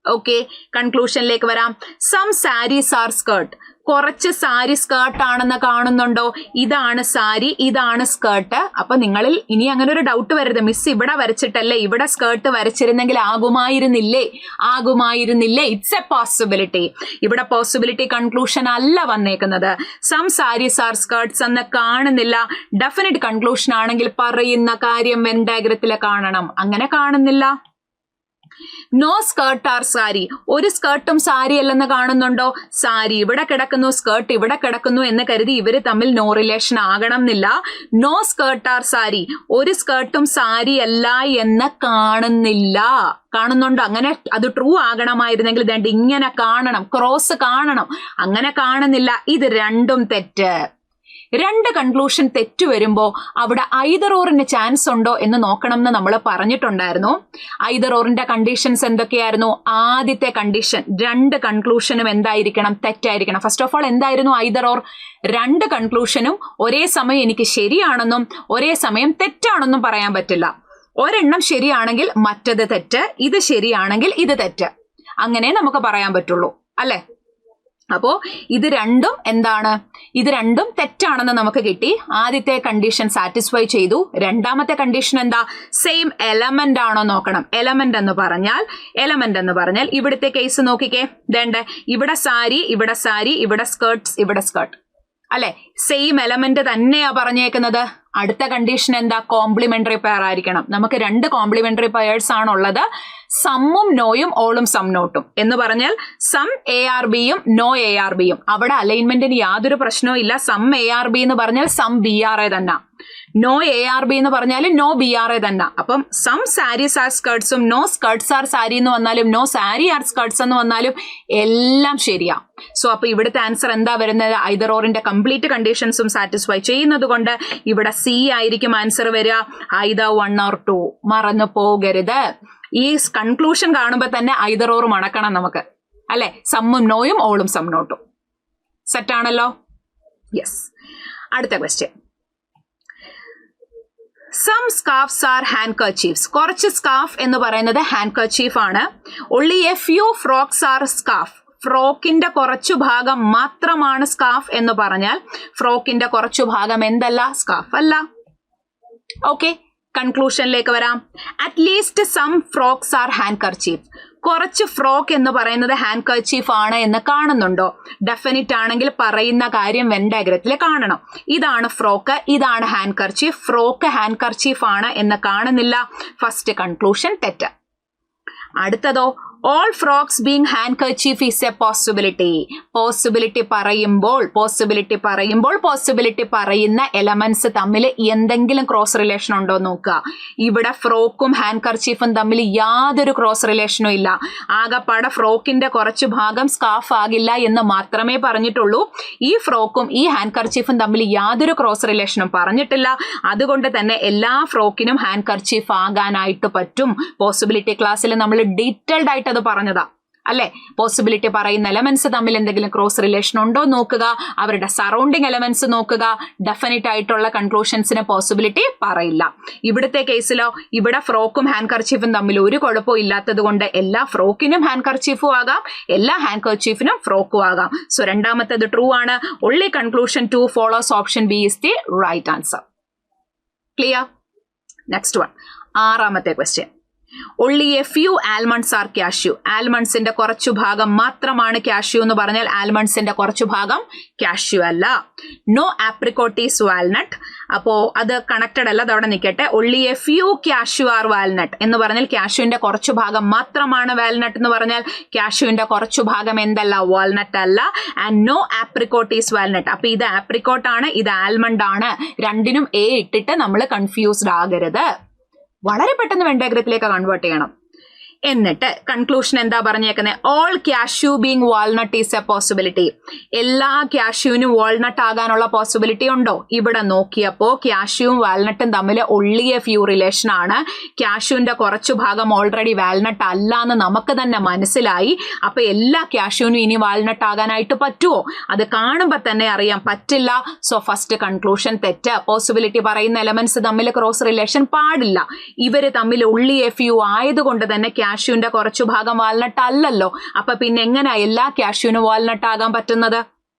ഓക്കെ, കൺക്ലൂഷനിലേക്ക് വരാം. Some saris are skirt. കുറച്ച് സാരി സ്കേർട്ട് ആണെന്ന് കാണുന്നുണ്ടോ? ഇതാണ് സാരി, ഇതാണ് സ്കേർട്ട്. അപ്പൊ നിങ്ങളിൽ ഇനി അങ്ങനെ ഒരു ഡൗട്ട് വരരുത്, മിസ് ഇവിടെ വരച്ചിട്ടല്ലേ, ഇവിടെ സ്കേർട്ട് വരച്ചിരുന്നെങ്കിൽ ആകുമായിരുന്നില്ലേ? ആകുമായിരുന്നില്ലേ? It's a possibility. ഇവിടെ പോസിബിലിറ്റി കൺക്ലൂഷൻ അല്ല വന്നേക്കുന്നത്. സം സാരീസ് ആർ സ്കേർട്ട്സ് എന്ന് കാണുന്നില്ല. ഡെഫിനറ്റ് കൺക്ലൂഷൻ ആണെങ്കിൽ പറയുന്ന കാര്യം വെൻ ഡയഗ്രത്തിൽ കാണണം. അങ്ങനെ കാണുന്നില്ല. No skirt are sari. ഒരു സ്കേർട്ടും സാരി അല്ലെന്ന് കാണുന്നുണ്ടോ? സാരി ഇവിടെ കിടക്കുന്നു, സ്കേർട്ട് ഇവിടെ കിടക്കുന്നു എന്ന് കരുതി ഇവര് തമ്മിൽ നോ റിലേഷൻ ആകണം എന്നില്ല. No skirt are sari. ഒരു സ്കേർട്ടും സാരി അല്ല എന്ന് കാണുന്നില്ല. കാണുന്നുണ്ടോ? അങ്ങനെ അത് ട്രൂ ആകണമായിരുന്നെങ്കിൽ ദണ്ട് ഇങ്ങനെ കാണണം, ക്രോസ് കാണണം. അങ്ങനെ കാണുന്നില്ല. ഇത് രണ്ടും തെറ്റ്. രണ്ട് കൺക്ലൂഷൻ തെറ്റു വരുമ്പോ അവിടെ ഐദർ ഓറിന് ചാൻസ് ഉണ്ടോ എന്ന് നോക്കണം എന്ന് നമ്മൾ പറഞ്ഞിട്ടുണ്ടായിരുന്നു. ഐദർ ഓറിന്റെ കണ്ടീഷൻസ് എന്തൊക്കെയായിരുന്നു? ആദ്യത്തെ കണ്ടീഷൻ, രണ്ട് കൺക്ലൂഷനും എന്തായിരിക്കണം? തെറ്റായിരിക്കണം. ഫസ്റ്റ് ഓഫ് ഓൾ എന്തായിരുന്നു ഐദർ ഓർ? രണ്ട് കൺക്ലൂഷനും ഒരേ സമയം എനിക്ക് ശരിയാണെന്നും ഒരേ സമയം തെറ്റാണെന്നും പറയാൻ പറ്റില്ല. ഒരെണ്ണം ശരിയാണെങ്കിൽ മറ്റത് തെറ്റ്, ഇത് ശരിയാണെങ്കിൽ ഇത് തെറ്റ്. അങ്ങനെ നമുക്ക് പറയാൻ പറ്റുള്ളൂ, അല്ലെ? അപ്പോ ഇത് രണ്ടും എന്താണ്? ഇത് രണ്ടും തെറ്റാണെന്ന് നമുക്ക് കിട്ടി. ആദ്യത്തെ കണ്ടീഷൻ സാറ്റിസ്ഫൈ ചെയ്തു. രണ്ടാമത്തെ കണ്ടീഷൻ എന്താ? സെയിം എലമെന്റ് ആണോ നോക്കണം. എലമെന്റ് എന്ന് പറഞ്ഞാൽ ഇവിടുത്തെ കേസ് നോക്കിക്കേ. ദേണ്ട, ഇവിടെ സാരി, ഇവിടെ സാരി, ഇവിടെ സ്കേർട്ട്സ്, ഇവിടെ സ്കേർട്ട്, അല്ലെ? സെയിം എലമെന്റ് തന്നെയാ പറഞ്ഞേക്കുന്നത്. അടുത്ത കണ്ടീഷൻ എന്താ? കോംപ്ലിമെന്ററി പെയർ ആയിരിക്കണം. നമുക്ക് രണ്ട് കോംപ്ലിമെന്ററി പെയേഴ്സ് ആണുള്ളത്, സമ്മും നോയും ഓളും സം നോട്ടും. എന്ന് പറഞ്ഞാൽ സം ARBയും നോ ARBയും. അവിടെ അലൈൻമെന്റിന് യാതൊരു പ്രശ്നവും ഇല്ല. സം ARB എന്ന് പറഞ്ഞാൽ സം BRA തന്നെ, നോ ARB എന്ന് പറഞ്ഞാൽ നോ BRA തന്നെ. അപ്പം സം സാരീസ് ആർ സ്കേർട്ട്സും നോ സ്കേർട്ട്സ് ആർ സാരി എന്ന് വന്നാലും നോ സാരി ആർ സ്കേർട്ട്സ് എന്ന് വന്നാലും എല്ലാം ശരിയാ. സോ അപ്പൊ ഇവിടുത്തെ ആൻസർ എന്താ വരുന്നത്? ഐദർ ഓറിന്റെ കംപ്ലീറ്റ് കണ്ടീഷൻസും സാറ്റിസ്ഫൈ ചെയ്യുന്നത് കൊണ്ട് ഇവിടെ C ആയിരിക്കും ആൻസർ വരിക. Either 1 or 2. മറന്നു പോകരുത്. ഈ കൺക്ലൂഷൻ കാണുമ്പോൾ തന്നെ ഐദർ ഓർ മണക്കണം നമുക്ക്, അല്ലെ? സമ്മും നോയും ഓളും സം നോട്ടും. സെറ്റാണല്ലോ? യെസ്. അടുത്ത question. Some scarfs are handkerchiefs. കുറച്ച് സ്കാർഫ് എന്ന് പറയുന്നത് ഹാൻഡ് കർച്ചീഫ് ആണ്. Only a few frocks are scarf. ഫ്രോക്കിന്റെ കുറച്ചു ഭാഗം മാത്രമാണ് സ്കാർഫ് എന്ന് പറഞ്ഞാൽ ഫ്രോക്കിന്റെ കുറച്ചു ഭാഗം എന്തല്ല? സ്കാർഫ് അല്ല. ഓക്കെ, കൺക്ലൂഷനിലേക്ക് വരാം. At least some frocks are handkerchief. കുറച്ച് ഫ്രോക്ക് എന്ന് പറയുന്നത് ഹാൻഡ് കർച്ചീഫ് ആണ് എന്ന് കാണുന്നുണ്ടോ? ഡെഫിനിറ്റ് ആണെങ്കിൽ പറയുന്ന കാര്യം വെൻ ഡയഗ്രത്തിൽ കാണണം. ഇതാണ് ഫ്രോക്ക്, ഇതാണ് handkerchief. Frock handkerchief ആണ് എന്ന് കാണുന്നില്ല. ഫസ്റ്റ് കൺക്ലൂഷൻ തെറ്റ്. അടുത്തതോ? All frocks being handkerchief is a possibility. Possibility പറയുന്ന എലമെന്റ്സ് തമ്മിൽ എന്തെങ്കിലും ക്രോസ് റിലേഷൻ ഉണ്ടോ നോക്കുക. ഇവിടെ ഫ്രോക്കും ഹാൻഡ് കർച്ചീഫും തമ്മിൽ യാതൊരു ക്രോസ് റിലേഷനും ഇല്ല. ആകപ്പാടെ ഫ്രോക്കിന്റെ കുറച്ചു ഭാഗം സ്കാർഫ് ആകില്ല എന്ന് മാത്രമേ പറഞ്ഞിട്ടുള്ളൂ. ഈ ഫ്രോക്കും ഈ ഹാൻഡ് കർച്ചീഫും തമ്മിൽ യാതൊരു ക്രോസ് റിലേഷനും പറഞ്ഞിട്ടില്ല. അതുകൊണ്ട് തന്നെ എല്ലാ ഫ്രോക്കിനും ഹാൻഡ് കർച്ചീഫ് ആകാനായിട്ട് പറ്റും. പോസിബിലിറ്റി ക്ലാസ്സിൽ നമ്മൾ ഡീറ്റെയിൽഡ് ആയിട്ട് അത് പറഞ്ഞതാ, അല്ലെ? പോസിബിലിറ്റി പറയുന്ന എലമെന്റ്സ് തമ്മിൽ എന്തെങ്കിലും ക്രോസ് റിലേഷൻ ഉണ്ടോ നോക്കുക, അവരുടെ സറൗണ്ടിങ് എലമെന്റ്സ് നോക്കുക. ഡെഫിനറ്റ് ആയിട്ടുള്ള കൺക്ലൂഷൻസിന് പോസിബിലിറ്റി പറയില്ല. ഇവിടുത്തെ കേസിലോ ഇവിടെ ഫ്രോക്കും ഹാൻഡ് കർച്ചീഫും തമ്മിൽ ഒരു കുഴപ്പവും ഇല്ലാത്തത് കൊണ്ട് എല്ലാ ഫ്രോക്കിനും ഹാൻഡ് കർച്ചീഫും ആകാം, എല്ലാ ഹാൻഡ് കർച്ചീഫിനും ഫ്രോക്കും ആകാം. സോ രണ്ടാമത്തേത് ട്രൂ ആണ്. Only conclusion 2 follows. Option B is the right answer. Clear? Next one, ആറാമത്തെ question. only a few almonds are cashew. ആൽമണ്ട്സിന്റെ കുറച്ചു ഭാഗം മാത്രമാണ് കാഷ്യൂ എന്ന് പറഞ്ഞാൽ ആൽമണ്ട്സിന്റെ കുറച്ചു ഭാഗം കാഷ്യൂ അല്ല. No apricot is walnut. അപ്പോ അത് കണക്റ്റഡ് അല്ല, അതവിടെ നിൽക്കട്ടെ. only a few cashew are walnut എന്ന് പറഞ്ഞാൽ കാഷ്യൂവിന്റെ കുറച്ചു ഭാഗം മാത്രമാണ് വാൽനട്ട് എന്ന് പറഞ്ഞാൽ കാഷ്യൂവിന്റെ കുറച്ചു ഭാഗം എന്തല്ല? വാൽനട്ട് അല്ല. And no apricot is walnut. അപ്പൊ ഇത് ആപ്രിക്കോട്ട് ആണ്, ഇത് ആൽമണ്ട് ആണ്. രണ്ടിനും A ഇട്ടിട്ട് നമ്മൾ കൺഫ്യൂസ്ഡ് ആകരുത്. വളരെ പെട്ടെന്ന് വെൻ ഡയഗ്രത്തിലേക്ക് കൺവേർട്ട് ചെയ്യണം. എന്നിട്ട് കൺക്ലൂഷൻ എന്താ പറഞ്ഞേക്കുന്നത്? All cashew being walnut is a possibility. എല്ലാ കാഷ്യൂവിനും വാൾനട്ട് ആകാനുള്ള പോസിബിലിറ്റി ഉണ്ടോ? ഇവിടെ നോക്കിയപ്പോൾ കാഷ്യൂവും വാൽനട്ടും തമ്മിൽ ഒള്ളി എ ഫ്യൂ റിലേഷൻ ആണ്. കാഷ്യൂവിന്റെ കുറച്ചു ഭാഗം ഓൾറെഡി വാൽനട്ട് അല്ല എന്ന് നമുക്ക് തന്നെ മനസ്സിലായി. അപ്പൊ എല്ലാ കാഷ്യൂവിനും ഇനി വാൽനട്ട് ആകാനായിട്ട് പറ്റുമോ? അത് കാണുമ്പോൾ തന്നെ അറിയാം പറ്റില്ല. സോ ഫസ്റ്റ് കൺക്ലൂഷൻ തെറ്റ്. പോസിബിലിറ്റി പറയുന്ന എലമെന്റ്സ് തമ്മിൽ ക്രോസ് റിലേഷൻ പാടില്ല. ഇവര് തമ്മിൽ ഒള്ളി എ ഫ്യൂ ആയതുകൊണ്ട് തന്നെ കാഷ്യൂവിന്റെ കുറച്ചു ഭാഗം വാൽനട്ട് അല്ലല്ലോ. അപ്പൊ പിന്നെ എങ്ങനെ എല്ലാ കാഷ്യൂവിനും വാൽനട്ട് ആകാൻ പറ്റുന്നത്?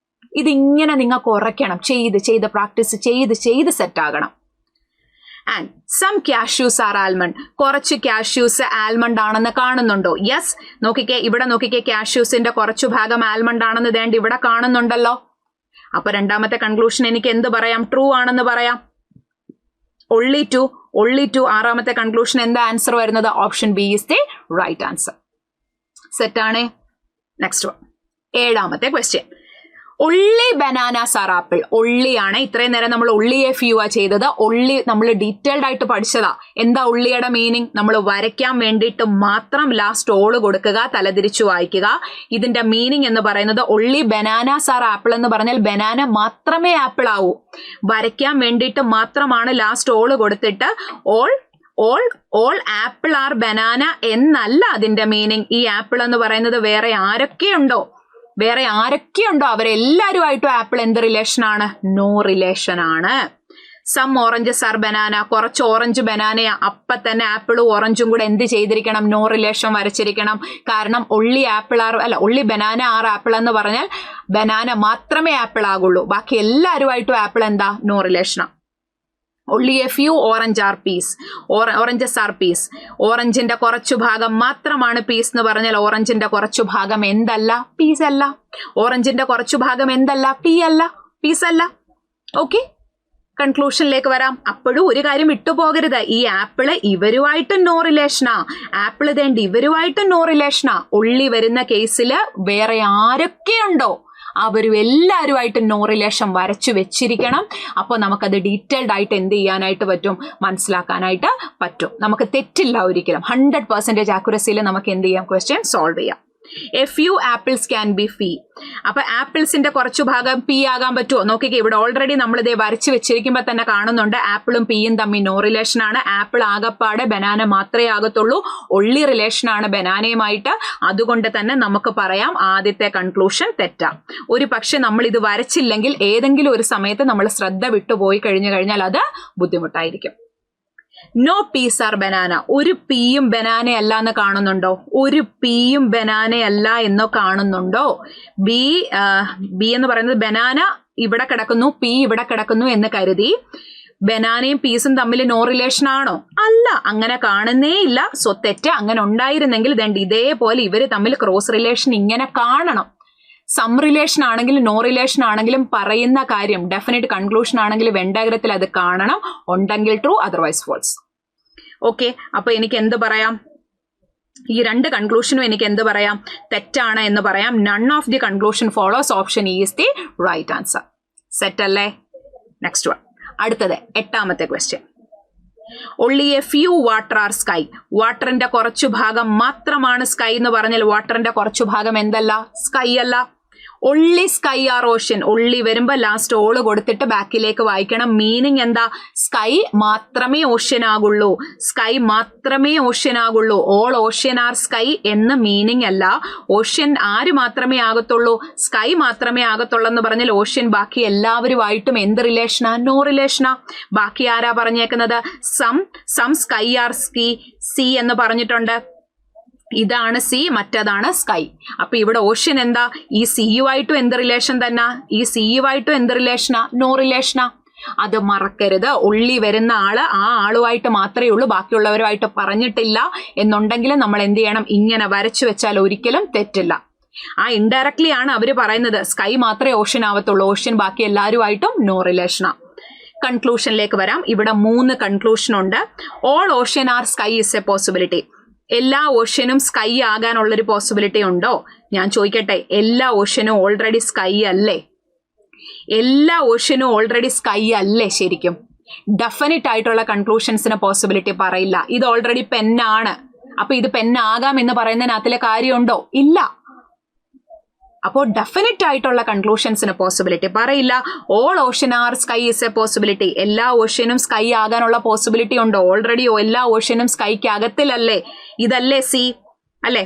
ഇതിങ്ങനെ നിങ്ങൾക്ക് ഉറയ്ക്കണം. ചെയ്ത് പ്രാക്ടീസ് ചെയ്ത് സെറ്റ് ആകണം. And some cashews are almond. കുറച്ച് കാഷ്യൂസ് ആൽമണ്ട് ആണെന്ന് കാണുന്നുണ്ടോ? യെസ്. നോക്കിക്കേ, ഇവിടെ നോക്കിക്കേ, കാഷ്യൂസിന്റെ കുറച്ചു ഭാഗം ആൽമണ്ട് ആണെന്ന് ദേണ്ട ഇവിടെ കാണുന്നുണ്ടല്ലോ. അപ്പൊ രണ്ടാമത്തെ കൺക്ലൂഷൻ എനിക്ക് എന്ത് പറയാം? ട്രൂ ആണെന്ന് പറയാം. only two. ആറാമത്തെ കൺക്ലൂഷൻ എന്താ ആൻസർ വരുന്നത്? Option B is the right answer. Set ആണ്. നെക്സ്റ്റ് വൺ, ഏഴാമത്തെ question. Only bananas are apple. ഒള്ളിയാണ്. ഇത്രയും നേരം നമ്മൾ ഒള്ളിയെ ഫ്യൂ ആ ചെയ്തത്. ഒള്ളി നമ്മൾ ഡീറ്റെയിൽഡ് ആയിട്ട് പഠിച്ചതാ. എന്താ ഒള്ളിയുടെ മീനിങ്? നമ്മൾ വരയ്ക്കാൻ വേണ്ടിയിട്ട് മാത്രം ലാസ്റ്റ് ഓള് കൊടുക്കുക, തലതിരിച്ചു വായിക്കുക. ഇതിന്റെ മീനിങ് എന്ന് പറയുന്നത് ഒള്ളി ബനാനാസ് ആർ ആപ്പിൾ എന്ന് പറഞ്ഞാൽ ബനാന മാത്രമേ ആപ്പിൾ ആവൂ. വരയ്ക്കാൻ വേണ്ടിയിട്ട് മാത്രമാണ് ലാസ്റ്റ് ഓള് കൊടുത്തിട്ട് ഓൾ ആപ്പിൾ ആർ ബനാന എന്നല്ല അതിന്റെ മീനിങ്. ഈ ആപ്പിൾ എന്ന് പറയുന്നത് വേറെ ആരൊക്കെയുണ്ടോ അവരെല്ലാവരുമായിട്ടും ആപ്പിൾ എന്ത് റിലേഷൻ ആണ്? നോ റിലേഷൻ ആണ്. Some oranges are banana. കുറച്ച് ഓറഞ്ച് ബനാനയാ. അപ്പൊ തന്നെ ആപ്പിളും ഓറഞ്ചും കൂടെ എന്ത് ചെയ്തിരിക്കണം? നോ റിലേഷൻ വരച്ചിരിക്കണം. കാരണം ഒള്ളി ബനാന ആർ ആപ്പിൾ എന്ന് പറഞ്ഞാൽ ബനാന മാത്രമേ ആപ്പിൾ ആകുള്ളൂ. ബാക്കി എല്ലാവരുമായിട്ടും ആപ്പിൾ എന്താ? നോ റിലേഷനാ. only a few oranges are peas. ഓറഞ്ചിന്റെ കുറച്ചു ഭാഗം മാത്രമാണ് പീസ് എന്ന് പറഞ്ഞാൽ ഓറഞ്ചിന്റെ കുറച്ചു ഭാഗം എന്തല്ല? പീസ് അല്ല. ഓറഞ്ചിന്റെ കുറച്ചു ഭാഗം എന്തല്ല? പീസ് അല്ല. ഓക്കെ, കൺക്ലൂഷനിലേക്ക് വരാം. അപ്പോഴും ഒരു കാര്യം വിട്ടുപോകരുത്. ഈ ആപ്പിള് ഇവരുമായിട്ടും നോ റിലേഷനാ. ആപ്പിള് തേണ്ടി ഇവരുമായിട്ടും നോ റിലേഷനാ. ഉള്ളി വരുന്ന കേസില് വേറെ ആരൊക്കെയുണ്ടോ അവരും എല്ലാവരുമായിട്ട് നോ റിലേഷൻ വരച്ചു വെച്ചിരിക്കണം. അപ്പോൾ നമുക്കത് ഡീറ്റെയിൽഡ് ആയിട്ട് എന്ത് ചെയ്യാനായിട്ട് പറ്റും? മനസ്സിലാക്കാനായിട്ട് പറ്റും. നമുക്ക് തെറ്റില്ല ഒരിക്കലും. 100% ആക്യുറസിയിൽ നമുക്ക് എന്ത് ചെയ്യാം? ക്വസ്റ്റ്യൻ സോൾവ് ചെയ്യാം. A few apples can be fee. അപ്പൊ ആപ്പിൾസിന്റെ കുറച്ചു ഭാഗം പീ ആകാൻ പറ്റുമോ? നോക്കിക്കേ, ഇവിടെ ഓൾറെഡി നമ്മൾ ഇതേ വരച്ചു വെച്ചിരിക്കുമ്പോൾ തന്നെ കാണുന്നുണ്ട് ആപ്പിളും പീയും തമ്മിൽ നോ റിലേഷൻ ആണ്. ആപ്പിൾ ആകപ്പാടെ ബനാന മാത്രമേ ആകത്തുള്ളൂ. ഒള്ളി റിലേഷൻ ആണ് ബനാനയുമായിട്ട്. അതുകൊണ്ട് തന്നെ നമുക്ക് പറയാം ആദ്യത്തെ കൺക്ലൂഷൻ തെറ്റാ. ഒരു പക്ഷെ നമ്മൾ ഇത് വരച്ചില്ലെങ്കിൽ ഏതെങ്കിലും ഒരു സമയത്ത് നമ്മൾ ശ്രദ്ധ വിട്ടുപോയി കഴിഞ്ഞാൽ അത് ബുദ്ധിമുട്ടായിരിക്കും. No peas are banana. ഒരു പീയും ബനാനയല്ല എന്ന് കാണുന്നുണ്ടോ? ഒരു പീയും ബനാനയല്ല എന്ന് കാണുന്നുണ്ടോ? ബി എന്ന് പറയുന്നത് ബനാന ഇവിടെ കിടക്കുന്നു, പീ ഇവിടെ കിടക്കുന്നു എന്ന് കരുതി ബനാനയും പീസും തമ്മിൽ നോ റിലേഷൻ ആണോ? അല്ല, അങ്ങനെ കാണുന്നേ ഇല്ല. സോ തെറ്റ്. അങ്ങനെ ഉണ്ടായിരുന്നെങ്കിൽ ഇതേപോലെ ഇവര് തമ്മിൽ ക്രോസ് റിലേഷൻ ഇങ്ങനെ കാണണം. സം റിലേഷൻ ആണെങ്കിലും നോ റിലേഷൻ ആണെങ്കിലും പറയുന്ന കാര്യം ഡെഫിനറ്റ് കൺക്ലൂഷൻ ആണെങ്കിലും വെൻ ഡയഗ്രത്തിൽ അത് കാണണം. ഉണ്ടെങ്കിൽ ട്രൂ, അതർവൈസ് ഫോൾസ്. ഓക്കെ, അപ്പൊ എനിക്ക് എന്ത് പറയാം? ഈ രണ്ട് കൺക്ലൂഷനും എനിക്ക് എന്ത് പറയാം? തെറ്റാണ് എന്ന് പറയാം. None of the conclusion follows. Option is the right answer. Set അല്ലേ? നെക്സ്റ്റ് വൺ, അടുത്തത് എട്ടാമത്തെ question. only a few water are sky. വാട്ടറിന്റെ കുറച്ചു ഭാഗം മാത്രമാണ് സ്കൈ എന്ന് പറഞ്ഞാൽ വാട്ടറിന്റെ കുറച്ചു ഭാഗം എന്തല്ല? സ്കൈ അല്ല. Only sky are ocean. Only വരുമ്പോ ലാസ്റ്റ് ഓള് കൊടുത്തിട്ട് ബാക്കിലേക്ക് വായിക്കണം. മീനിങ് എന്താ? സ്കൈ മാത്രമേ ഓഷ്യൻ ആകുള്ളൂ. സ്കൈ മാത്രമേ ഓഷ്യൻ ആകുള്ളൂ. ഓൾ ഓഷ്യൻ ആർ സ്കൈ എന്ന് മീനിങ് അല്ല. ഓഷ്യൻ ആര് മാത്രമേ ആകത്തുള്ളൂ? സ്കൈ മാത്രമേ ആകത്തുള്ളൂ എന്ന് പറഞ്ഞാൽ ഓഷ്യൻ ബാക്കി എല്ലാവരുമായിട്ടും എന്ത് റിലേഷനാ? നോ റിലേഷനാ. ബാക്കി ആരാ പറഞ്ഞേക്കുന്നത്? സം സ്കൈ ആർ സി എന്ന് പറഞ്ഞിട്ടുണ്ട്. ഇതാണ് സി, മറ്റതാണ് സ്കൈ. അപ്പൊ ഇവിടെ ഓഷ്യൻ എന്താ? ഈ സിയുമായിട്ടും എന്ത് റിലേഷൻ തന്നെ? ഈ സിയുമായിട്ടും എന്ത് റിലേഷനാ? നോ റിലേഷനാ. അത് മറക്കരുത്. ഉള്ളി വരുന്ന ആള് ആ ആളുമായിട്ട് മാത്രമേ ഉള്ളൂ, ബാക്കിയുള്ളവരുമായിട്ട് പറഞ്ഞിട്ടില്ല എന്നുണ്ടെങ്കിൽ നമ്മൾ എന്ത് ചെയ്യണം? ഇങ്ങനെ വരച്ചു വെച്ചാൽ ഒരിക്കലും തെറ്റില്ല. ആ ഇൻഡയറക്ട്ലി ആണ് അവര് പറയുന്നത് സ്കൈ മാത്രമേ ഓഷ്യൻ ആവത്തുള്ളൂ. ഓഷ്യൻ ബാക്കി എല്ലാവരുമായിട്ടും നോ റിലേഷനാ. കൺക്ലൂഷനിലേക്ക് വരാം. ഇവിടെ 3 കൺക്ലൂഷൻ ഉണ്ട്. All ocean are sky is a possibility. എല്ലാ ഓഷ്യനും സ്കൈ ആകാനുള്ളൊരു പോസിബിലിറ്റി ഉണ്ടോ? ഞാൻ ചോദിക്കട്ടെ, എല്ലാ ഓഷ്യനും ഓൾറെഡി സ്കൈ അല്ലേ? എല്ലാ ഓഷ്യനും ഓൾറെഡി സ്കൈ അല്ലേ? ശരിക്കും ഡെഫിനറ്റ് ആയിട്ടുള്ള കൺക്ലൂഷൻസിന് പോസിബിലിറ്റി പറയില്ല. ഇത് ഓൾറെഡി പെന്നാണ്. അപ്പൊ ഇത് പെന്നാകാം എന്ന് പറയുന്നതിനകത്തിലെ കാര്യമുണ്ടോ? ഇല്ല. അപ്പോൾ ഡെഫിനറ്റ് ആയിട്ടുള്ള കൺക്ലൂഷൻസിന് പോസിബിലിറ്റി പറയില്ല. All ocean are sky is a possibility. എല്ലാ ഓഷ്യനും സ്കൈ ആകാനുള്ള പോസിബിലിറ്റി ഉണ്ടോ? ഓൾറെഡി എല്ലാ ഓഷ്യനും സ്കൈക്ക് അകത്തിലല്ലേ. ഇതല്ലേ സി അല്ലെ?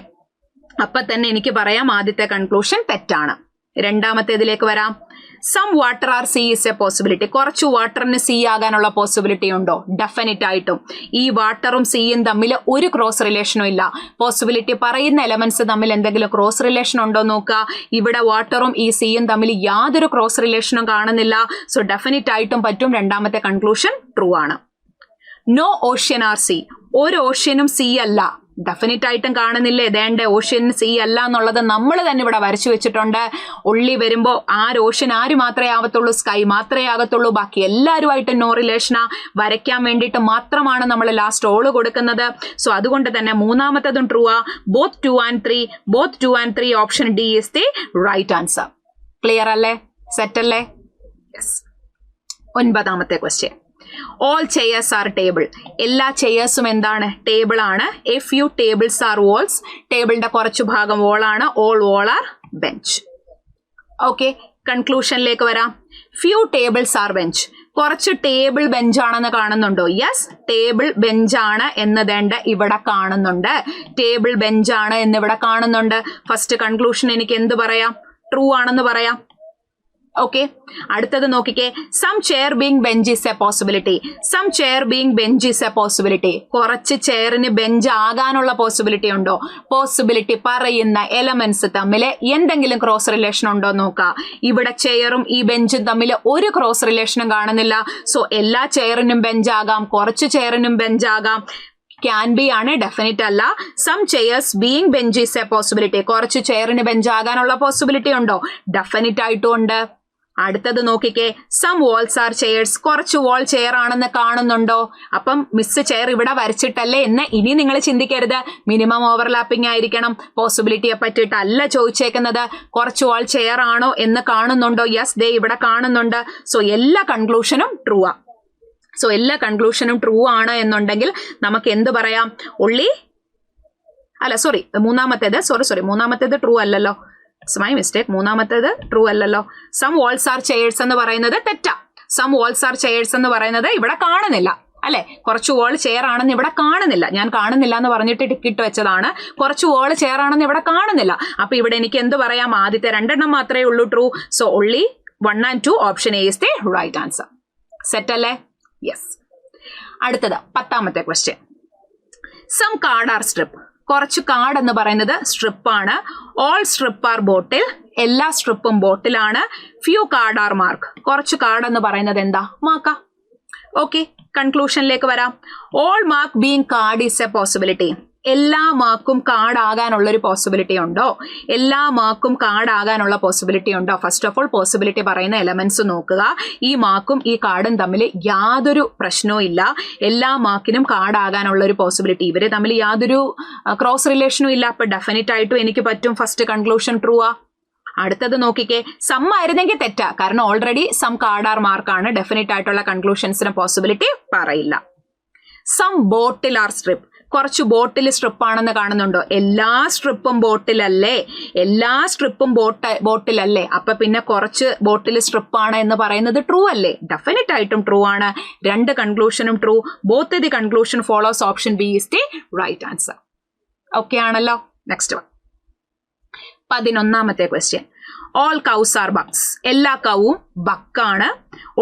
അപ്പൊ തന്നെ എനിക്ക് പറയാം ആദ്യത്തെ കൺക്ലൂഷൻ തെറ്റാണ്. രണ്ടാമത്തേതിലേക്ക് വരാം. Some water are sea is a possibility. കുറച്ചു വാട്ടറിന് സി ആകാനുള്ള പോസിബിലിറ്റി ഉണ്ടോ? ഡെഫിനറ്റ് ആയിട്ടും. ഈ വാട്ടറും സിയും തമ്മിൽ ഒരു ക്രോസ് റിലേഷനും ഇല്ല. പോസിബിലിറ്റി പറയുന്ന എലമെന്റ്സ് തമ്മിൽ എന്തെങ്കിലും ക്രോസ് റിലേഷൻ ഉണ്ടോ നോക്കുക. ഇവിടെ വാട്ടറും ഈ സിയും തമ്മിൽ യാതൊരു ക്രോസ് റിലേഷനും കാണുന്നില്ല. സോ ഡെഫിനറ്റ് ആയിട്ടും പറ്റും. രണ്ടാമത്തെ കൺക്ലൂഷൻ ട്രൂ ആണ്. No ocean are sea. ഒരു ഓഷ്യനും സി അല്ല. ഡെഫിനറ്റ് ആയിട്ടും കാണുന്നില്ലേ? ദേണ്ട ഓഷ്യൻ സി അല്ല എന്നുള്ളത് നമ്മൾ തന്നെ ഇവിടെ വരച്ചു വെച്ചിട്ടുണ്ട്. ഉള്ളി വരുമ്പോ ഓഷ്യൻ ആര് മാത്രമേ ആവത്തുള്ളൂ? സ്കൈ മാത്രമേ ആകത്തുള്ളൂ. ബാക്കി എല്ലാവരുമായിട്ട് നോ റിലേഷനാ. വരയ്ക്കാൻ വേണ്ടിയിട്ട് മാത്രമാണ് നമ്മൾ ലാസ്റ്റ് ഓള് കൊടുക്കുന്നത്. സോ അതുകൊണ്ട് തന്നെ മൂന്നാമത്തതും ട്രൂ ആ. Both 2 and 3 option D is the right answer. Clear അല്ലേ? സെറ്റ് അല്ലേ? യെസ്. 9ാമത്തെ question. All chairs are table. എല്ലാ ചെയേഴ്സും എന്താണ്? ടേബിൾ ആണ്. A few tables are walls. ടേബിളിന്റെ കുറച്ചു ഭാഗം വോൾ ആണ്. All wall are bench. Okay, കൺക്ലൂഷനിലേക്ക് വരാം. Few tables are bench. കുറച്ച് ടേബിൾ ബെഞ്ച് ആണെന്ന് കാണുന്നുണ്ടോ? യെസ്, ടേബിൾ ബെഞ്ച് ആണ് എന്നതേണ്ട ഇവിടെ കാണുന്നുണ്ട്. ടേബിൾ ബെഞ്ച് ആണ് എന്നിവിടെ കാണുന്നുണ്ട്. ഫസ്റ്റ് കൺക്ലൂഷൻ എനിക്ക് എന്ത് പറയാം? ട്രൂ ആണെന്ന് പറയാം. ഓക്കെ, അടുത്തത് നോക്കിക്കേ. Some chair being bench is a possibility. Some chair being bench is a possibility. കുറച്ച് ചെയറിന് ബെഞ്ച് ആകാനുള്ള പോസിബിലിറ്റി ഉണ്ടോ? പോസിബിലിറ്റി പറയുന്ന എലമെന്റ്സ് തമ്മിൽ എന്തെങ്കിലും ക്രോസ് റിലേഷൻ ഉണ്ടോ നോക്കുക. ഇവിടെ ചെയറും ഈ ബെഞ്ചും തമ്മിൽ ഒരു ക്രോസ് റിലേഷനും കാണുന്നില്ല. സോ എല്ലാ ചെയറിനും ബെഞ്ച് ആകാം, കുറച്ച് ചെയറിനും ബെഞ്ച് ആകാം. ക്യാൻ ബി ആണ്, ഡെഫിനറ്റ് അല്ല. Some chairs being bench is a possibility. കുറച്ച് ചെയറിന് ബെഞ്ച് ആകാനുള്ള പോസിബിലിറ്റി ഉണ്ടോ? ഡെഫിനറ്റ് ആയിട്ടും ഉണ്ട്. അടുത്തത് നോക്കിക്കേ. Some walls are chairs. കുറച്ച് വാൾ ചെയർ ആണെന്ന് കാണുന്നുണ്ടോ? അപ്പം മിസ് ചെയർ ഇവിടെ വരച്ചിട്ടല്ലേ എന്ന് ഇനി നിങ്ങൾ ചിന്തിക്കരുത്. മിനിമം ഓവർലാപ്പിംഗ് ആയിരിക്കണം. പോസിബിലിറ്റിയെ പറ്റിയിട്ടല്ല ചോദിച്ചേക്കുന്നത്. കുറച്ച് വാൾ ചെയർ ആണോ എന്ന് കാണുന്നുണ്ടോ? യെസ്, ദേ ഇവിടെ കാണുന്നുണ്ട്. സോ എല്ലാ കൺക്ലൂഷനും ട്രൂ ആ. സോ എല്ലാ കൺക്ലൂഷനും ട്രൂ ആണ് എന്നുണ്ടെങ്കിൽ നമുക്ക് എന്ത് പറയാം? മൂന്നാമത്തേത് ട്രൂ അല്ലല്ലോ. My mistake. മൂന്നാമത്തേത് ട്രൂ അല്ലല്ലോ. സം വാൾസ് ആർ ചെയേഴ്സ് എന്ന് പറയുന്നത് തെറ്റാ. സം വാൾസ് ആർ ചെയേഴ്സ് എന്ന് പറയുന്നത് ഇവിടെ കാണുന്നില്ല അല്ലെ. കുറച്ച് വാൾ ചെയർ ആണെന്ന് ഇവിടെ കാണുന്നില്ല. ഞാൻ കാണുന്നില്ല എന്ന് പറഞ്ഞിട്ട് ടിക്കിട്ട് വെച്ചതാണ്. കുറച്ച് വാൾ ചെയർ ആണെന്ന് ഇവിടെ കാണുന്നില്ല. അപ്പൊ ഇവിടെ എനിക്ക് എന്ത് പറയാം? ആദ്യത്തെ 2 മാത്രമേ ഉള്ളൂ true. So only 1 and 2 option A is the right answer. Set അല്ലേ? യെസ്. അടുത്തത് 10ാമത്തെ question. Some card are strip. കുറച്ച് കാർഡ് എന്ന് പറയുന്നത് സ്ട്രിപ്പ് ആണ്. All strip are bottle. എല്ലാ സ്ട്രിപ്പും ബോട്ടിലാണ്. Few card are mark. കുറച്ച് കാർഡ് എന്ന് പറയുന്നത് എന്താ? മാർക്കാ. ഓക്കെ, കൺക്ലൂഷനിലേക്ക് വരാം. All mark being card is a possibility. എല്ലാ മാർക്കും കാർഡ് ആകാനുള്ള ഒരു പോസിബിലിറ്റി ഉണ്ടോ? എല്ലാ മാർക്കും കാർഡ് ആകാനുള്ള പോസിബിലിറ്റി ഉണ്ടോ? ഫസ്റ്റ് ഓഫ് ഓൾ പോസിബിലിറ്റി പറയുന്ന എലമെന്റ്സ് നോക്കുക. ഈ മാർക്കും ഈ കാർഡും തമ്മിൽ യാതൊരു പ്രശ്നവും ഇല്ല. എല്ലാ മാർക്കിനും കാർഡ് ആകാനുള്ള ഒരു പോസിബിലിറ്റി. ഇവര് തമ്മിൽ യാതൊരു ക്രോസ് റിലേഷനും ഇല്ല. അപ്പൊ ഡെഫിനറ്റ് ആയിട്ടും എനിക്ക് പറ്റും. ഫസ്റ്റ് കൺക്ലൂഷൻ ട്രൂ ആ. അടുത്തത് നോക്കിക്കേ. സം ആയിരുന്നെങ്കിൽ തെറ്റാ. കാരണം ഓൾറെഡി സം കാർഡ് ആർ മാർക്കാണ്. ഡെഫിനറ്റ് ആയിട്ടുള്ള കൺക്ലൂഷൻസിന് പോസിബിലിറ്റി പറയില്ല. സം ബോട്ടിൽ ആർ സ്ട്രിപ്പ്. കുറച്ച് ബോട്ടിൽ സ്ട്രിപ്പ് ആണെന്ന് കാണുന്നുണ്ടോ? എല്ലാ സ്ട്രിപ്പും ബോട്ടിലല്ലേ? എല്ലാ സ്ട്രിപ്പും ബോട്ടിലല്ലേ? അപ്പൊ പിന്നെ കുറച്ച് ബോട്ടിൽ സ്ട്രിപ്പ് ആണ് എന്ന് പറയുന്നത് ട്രൂ അല്ലേ? ഡെഫിനറ്റ് ആയിട്ടും ട്രൂ ആണ്. 2 കൺക്ലൂഷനും true. Both the conclusion follows option B is the right answer. Okay ആണല്ലോ? Next one. 11ാമത്തെ question. All cows are bucks. എല്ലാ കൗവും ബക്കാണ്.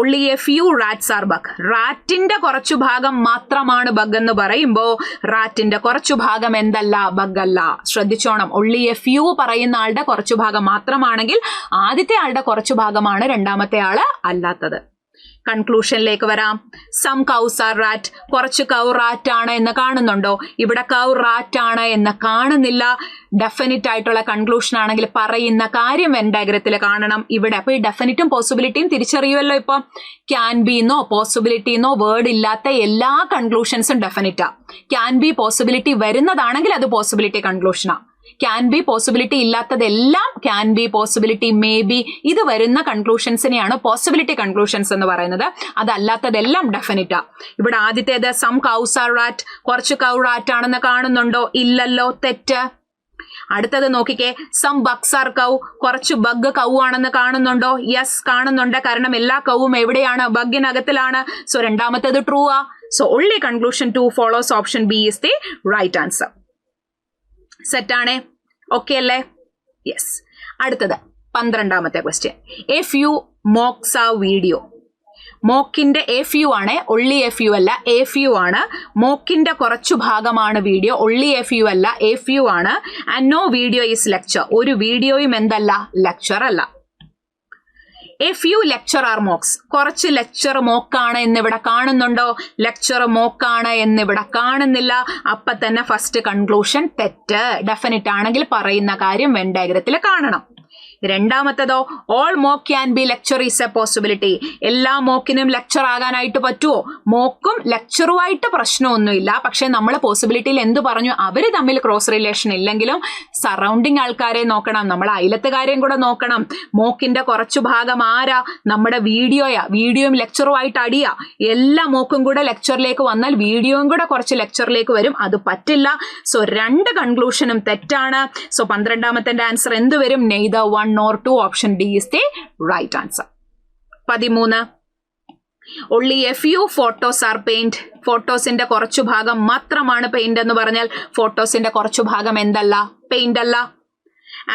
only a few rats are bug. റാറ്റിന്റെ കുറച്ചു ഭാഗം മാത്രമാണ് ബഗ് എന്ന് പറയുമ്പോ റാറ്റിന്റെ കുറച്ചു ഭാഗം എന്തല്ല? ബഗ് അല്ല. ശ്രദ്ധിച്ചോണം. only a few പറയുന്ന ആളുടെ കുറച്ചു ഭാഗം മാത്രമാണെങ്കിൽ ആദ്യത്തെ ആളുടെ കുറച്ചു ഭാഗമാണ്, രണ്ടാമത്തെ ആള് അല്ലാത്തത്. കൺക്ലൂഷനിലേക്ക് വരാം. Some cows are rat. കുറച്ച് കൗ റാറ്റ് ആണ് എന്ന് കാണുന്നുണ്ടോ? ഇവിടെ കൗ റാറ്റ് ആണ് എന്ന് കാണുന്നില്ല. ഡെഫിനിറ്റ് ആയിട്ടുള്ള കൺക്ലൂഷൻ ആണെങ്കിൽ പറയുന്ന കാര്യം വെൻ ഡയഗ്രത്തിൽ കാണണം ഇവിടെ. അപ്പൊ ഈ ഡെഫിനിറ്റും പോസിബിലിറ്റിയും തിരിച്ചറിയുമല്ലോ. ഇപ്പൊ ക്യാൻ ബിന്നോ പോസിബിലിറ്റിന്നോ വേർഡ് ഇല്ലാത്ത എല്ലാ കൺക്ലൂഷൻസും ഡെഫിനിറ്റാ. ക്യാൻ ബി പോസിബിലിറ്റി വരുന്നതാണെങ്കിൽ അത് പോസിബിലിറ്റി കൺക്ലൂഷനാ. ക്യാൻ ബി പോസിബിലിറ്റി ഇല്ലാത്തതെല്ലാം can be, possibility, may be, ഇത് വരുന്ന കൺക്ലൂഷൻസിനെയാണ് പോസിബിലിറ്റി കൺക്ലൂഷൻസ് എന്ന് പറയുന്നത്. അതല്ലാത്തതെല്ലാം ഡെഫിനിറ്റാ. ഇവിടെ ആദ്യത്തേത് സം കൗസ് ആർ റാറ്റ്, കുറച്ച് കൗ റാറ്റ് ആണെന്ന് കാണുന്നുണ്ടോ? ഇല്ലല്ലോ, തെറ്റ്. അടുത്തത് നോക്കിക്കേ, സം ബഗ്സ് ആർ കൗ, കുറച്ച് ബഗ് കൗ ആണെന്ന് കാണുന്നുണ്ടോ? യെസ്, കാണുന്നുണ്ട്. കാരണം എല്ലാ കൗവും എവിടെയാണ്? ബഗിനകത്തിലാണ്. സോ രണ്ടാമത്തേത് ട്രൂ ആ. So only conclusion 2 follows option B is the right answer. Set ആണേ? ഓക്കെ അല്ലേ? യെസ്. അടുത്തത് 12ാമത്തെ question. A few mocks are video. മോക്കിന്റെ എ ഫ്യൂ ആണ്, ഒള്ളി എ ഫ്യൂ അല്ല, എ ഫ്യൂ ആണ്. മോക്കിന്റെ കുറച്ചു ഭാഗമാണ് വീഡിയോ, ഒള്ളി എ ഫ്യൂ അല്ല, എ ഫ്യൂ ആണ്. And no video is lecture, ഒരു വീഡിയോയും എന്തല്ല? ലെക്ചർ അല്ല. A few lecture are mocks, കുറച്ച് ലെക്ചർ മോക്കാണ് എന്നിവിടെ കാണുന്നുണ്ടോ? ലെക്ചർ മോക്കാണ് എന്നിവിടെ കാണുന്നില്ല. അപ്പൊ തന്നെ ഫസ്റ്റ് കൺക്ലൂഷൻ തെറ്റ്. ഡെഫിനിറ്റ് ആണെങ്കിൽ പറയുന്ന കാര്യം വെൻ ഡയഗ്രത്തിൽ കാണണം. രണ്ടാമത്തതോ, all mock can be lecture is a possibility. എല്ലാ മോക്കിനും ലെക്ചർ ആകാനായിട്ട് പറ്റുമോ? മോക്കും ലെക്ചറുമായിട്ട് പ്രശ്നമൊന്നുമില്ല. പക്ഷെ നമ്മൾ പോസിബിലിറ്റിയിൽ എന്ത് പറഞ്ഞു? അവര് തമ്മിൽ ക്രോസ് റിലേഷൻ ഇല്ലെങ്കിലും സറൗണ്ടിങ് ആൾക്കാരെ നോക്കണം, നമ്മൾ അയലത്തുകാരെയും കൂടെ നോക്കണം. മോക്കിന്റെ കുറച്ചു ഭാഗം ആരാ? നമ്മുടെ വീഡിയോയാ. വീഡിയോയും ലെക്ചറുമായിട്ട് അടിയാ. എല്ലാ മോക്കും കൂടെ ലെക്ചറിലേക്ക് വന്നാൽ വീഡിയോയും കൂടെ കുറച്ച് ലെക്ചറിലേക്ക് വരും. അത് പറ്റില്ല. സോ രണ്ട് കൺക്ലൂഷനും തെറ്റാണ്. സോ 12ാമത്തെ ആൻസർ എന്ത് വരും? Neither 1 nor 2. Option D is the right answer. 13. only a few photos are paint. ഫോട്ടോസിന്റെ കുറച്ചു ഭാഗം മാത്രമാണ് പെയിന്റ് എന്ന് പറഞ്ഞാൽ ഫോട്ടോസിന്റെ കുറച്ചു ഭാഗം എന്തല്ല? പെയിന്റ് അല്ല.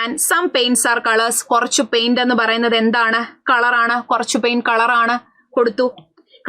And some paints are colours. കുറച്ചു പെയിന്റ് എന്ന് പറയുന്നത് എന്താണ്? കളറാണ്. കുറച്ചു പെയിന്റ് കളറാണ്. കൊടുത്തു.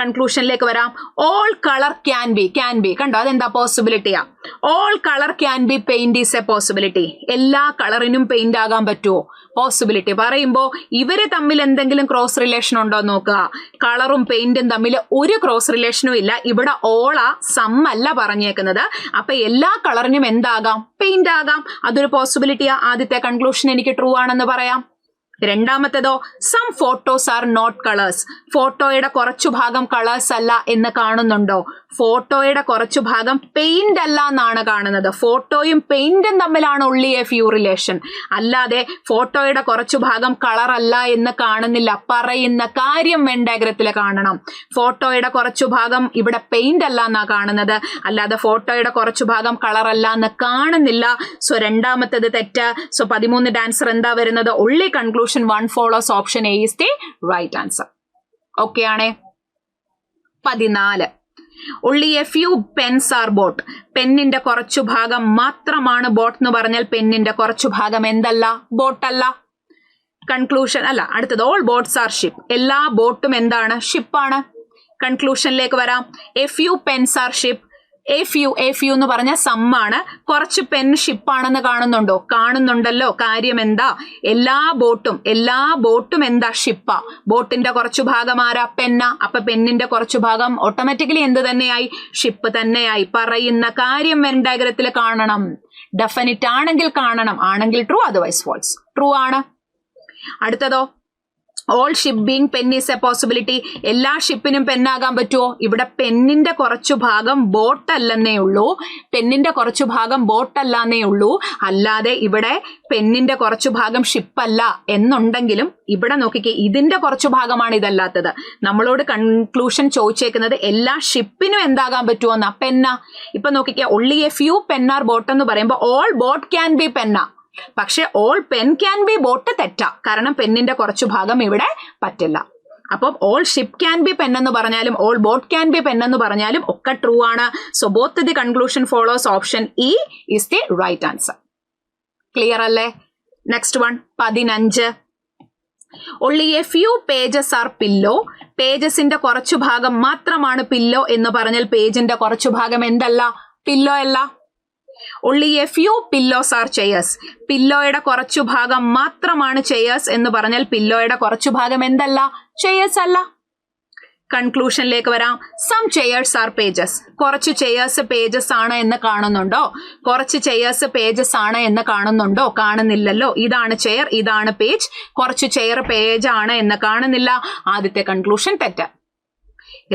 കൺക്ലൂഷനിലേക്ക് വരാം. All colour can be. Can be കണ്ടോ? അതെന്താ? പോസിബിലിറ്റിയാ. All colour can be paint is a possibility. എല്ലാ കളറിനും പെയിന്റ് ആകാൻ പറ്റുമോ? പോസിബിലിറ്റി. പറയുമ്പോ ഇവര് തമ്മിൽ എന്തെങ്കിലും ക്രോസ് റിലേഷൻ ഉണ്ടോ നോക്കുക. കളറും പെയിന്റും തമ്മിൽ ഒരു ക്രോസ് റിലേഷനും ഇല്ല. ഇവിടെ ഓളാ, സം അല്ല പറഞ്ഞേക്കുന്നത്. അപ്പൊ എല്ലാ കളറിനും എന്താകാം? പെയിന്റ് ആകാം. അതൊരു പോസിബിലിറ്റിയാ. ആദ്യത്തെ കൺക്ലൂഷൻ എനിക്ക് ട്രൂ ആണെന്ന് പറയാം. രണ്ടാമത്തേതോ, some photos are not colours. ഫോട്ടോയുടെ കുറച്ചു ഭാഗം കളേഴ്സ് അല്ല എന്ന് കാണുന്നുണ്ടോ? ഫോട്ടോയുടെ കുറച്ചു ഭാഗം പെയിന്റ് അല്ല എന്നാണ് കാണുന്നത്. ഫോട്ടോയും പെയിന്റും തമ്മിലാണ് only a few റിലേഷൻ. അല്ലാതെ ഫോട്ടോയുടെ കുറച്ചു ഭാഗം കളർ അല്ല എന്ന് കാണുന്നില്ല. പറയുന്ന കാര്യം വെൻ ഡയഗ്രത്തിൽ കാണണം. ഫോട്ടോയുടെ കുറച്ചു ഭാഗം ഇവിടെ പെയിന്റ് അല്ല എന്നാ കാണുന്നത്. അല്ലാതെ ഫോട്ടോയുടെ കുറച്ചു ഭാഗം കളർ അല്ല എന്ന് കാണുന്നില്ല. സോ രണ്ടാമത്തേത് തെറ്റ്. സോ 13ന്റെ ആൻസർ എന്താ വരുന്നത്? only conclusion 1 follows option A is the right answer. Okay ആണേ? 14. only a few pens are bought. പെന്നിന്റെ കുറച്ചു ഭാഗം മാത്രമാണ് ബോട്ട് എന്ന് പറഞ്ഞാൽ പെന്നിന്റെ കുറച്ചു ഭാഗം എന്തല്ല? ബോട്ടല്ല. കൺക്ലൂഷൻ അല്ല. അടുത്തത് ഓൾ ബോട്ട്സ് ആർ ഷിപ്പ്. എല്ലാ ബോട്ടും എന്താണ്? ഷിപ്പാണ്. കൺക്ലൂഷനിലേക്ക് വരാം. A few pens are ship. A few എന്ന് പറഞ്ഞ സമ്മാണ്. കുറച്ച് പെൻ ഷിപ്പാണെന്ന് കാണുന്നുണ്ടോ? കാണുന്നുണ്ടല്ലോ. കാര്യം എന്താ? എല്ലാ ബോട്ടും എന്താ? ഷിപ്പാ. ബോട്ടിന്റെ കുറച്ചു ഭാഗം ആരാ? പെന്ന. അപ്പൊ പെന്നിന്റെ കുറച്ചു ഭാഗം ഓട്ടോമാറ്റിക്കലി എന്ത് തന്നെയായി? ഷിപ്പ് തന്നെയായി. പറയുന്ന കാര്യം വെൻ ഡയഗ്രത്തിൽ കാണണം. ഡെഫിനിറ്റ് ആണെങ്കിൽ കാണണം. ആണെങ്കിൽ ട്രൂ, അതർവൈസ് ഫോൾസ്. ട്രൂ ആണ്. അടുത്തതോ, all ship being pen is a possibility. എല്ലാ ഷിപ്പിനും പെന്നാകാൻ പറ്റുമോ? ഇവിടെ പെന്നിന്റെ കുറച്ചു ഭാഗം ബോട്ടല്ലെന്നേ ഉള്ളൂ. പെന്നിന്റെ കുറച്ചു ഭാഗം ബോട്ടല്ലാന്നേ ഉള്ളൂ. അല്ലാതെ ഇവിടെ പെന്നിന്റെ കുറച്ചു ഭാഗം ഷിപ്പല്ല എന്നുണ്ടെങ്കിലും ഇവിടെ നോക്കിക്കേ, ഇതിന്റെ കുറച്ചു ഭാഗമാണ് ഇതല്ലാത്തത്. നമ്മളോട് കൺക്ലൂഷൻ ചോദിച്ചേക്കുന്നത് എല്ലാ ഷിപ്പിനും എന്താകാൻ പറ്റുമോന്നാ? പെന്ന. ഇപ്പൊ നോക്കിക്കേ, only a few pen are bought എന്ന് പറയുമ്പോൾ ഓൾ ബോട്ട് ക്യാൻ ബി പെന്ന. പക്ഷെ all pen can be boat തെറ്റാ. കാരണം പെന്നിന്റെ കുറച്ചു ഭാഗം ഇവിടെ പറ്റില്ല. അപ്പം all ship can be pen എന്ന് പറഞ്ഞാലും all boat can be pen എന്ന് പറഞ്ഞാലും ഒക്കെ ട്രൂ ആണ്. So both the conclusion follows option E is the right answer. Clear അല്ലേ? Next one 15. only a few pages are pillow. പേജസിന്റെ കുറച്ചു ഭാഗം മാത്രമാണ് പില്ലോ എന്ന് പറഞ്ഞാൽ പേജിന്റെ കുറച്ചു ഭാഗം എന്തല്ല? പില്ലോ അല്ല. only a few pillows are chairs. പില്ലോയുടെ കുറച്ചു ഭാഗം മാത്രമാണ് ചെയേഴ്സ് എന്ന് പറഞ്ഞാൽ പില്ലോയുടെ കുറച്ചു ഭാഗം എന്തല്ല? ചെയേഴ്സ് അല്ല. കൺക്ലൂഷനിലേക്ക് വരാം. Some chairs are pages. കുറച്ച് ചെയേഴ്സ് പേജസ് ആണ് എന്ന് കാണുന്നുണ്ടോ? കുറച്ച് ചെയേഴ്സ് പേജസ് ആണ് എന്ന് കാണുന്നുണ്ടോ? കാണുന്നില്ലല്ലോ. ഇതാണ് ചെയർ, ഇതാണ് പേജ്. കുറച്ച് ചെയർ പേജ് ആണ് എന്ന് കാണുന്നില്ല. ആദ്യത്തെ കൺക്ലൂഷൻ തെറ്റ്.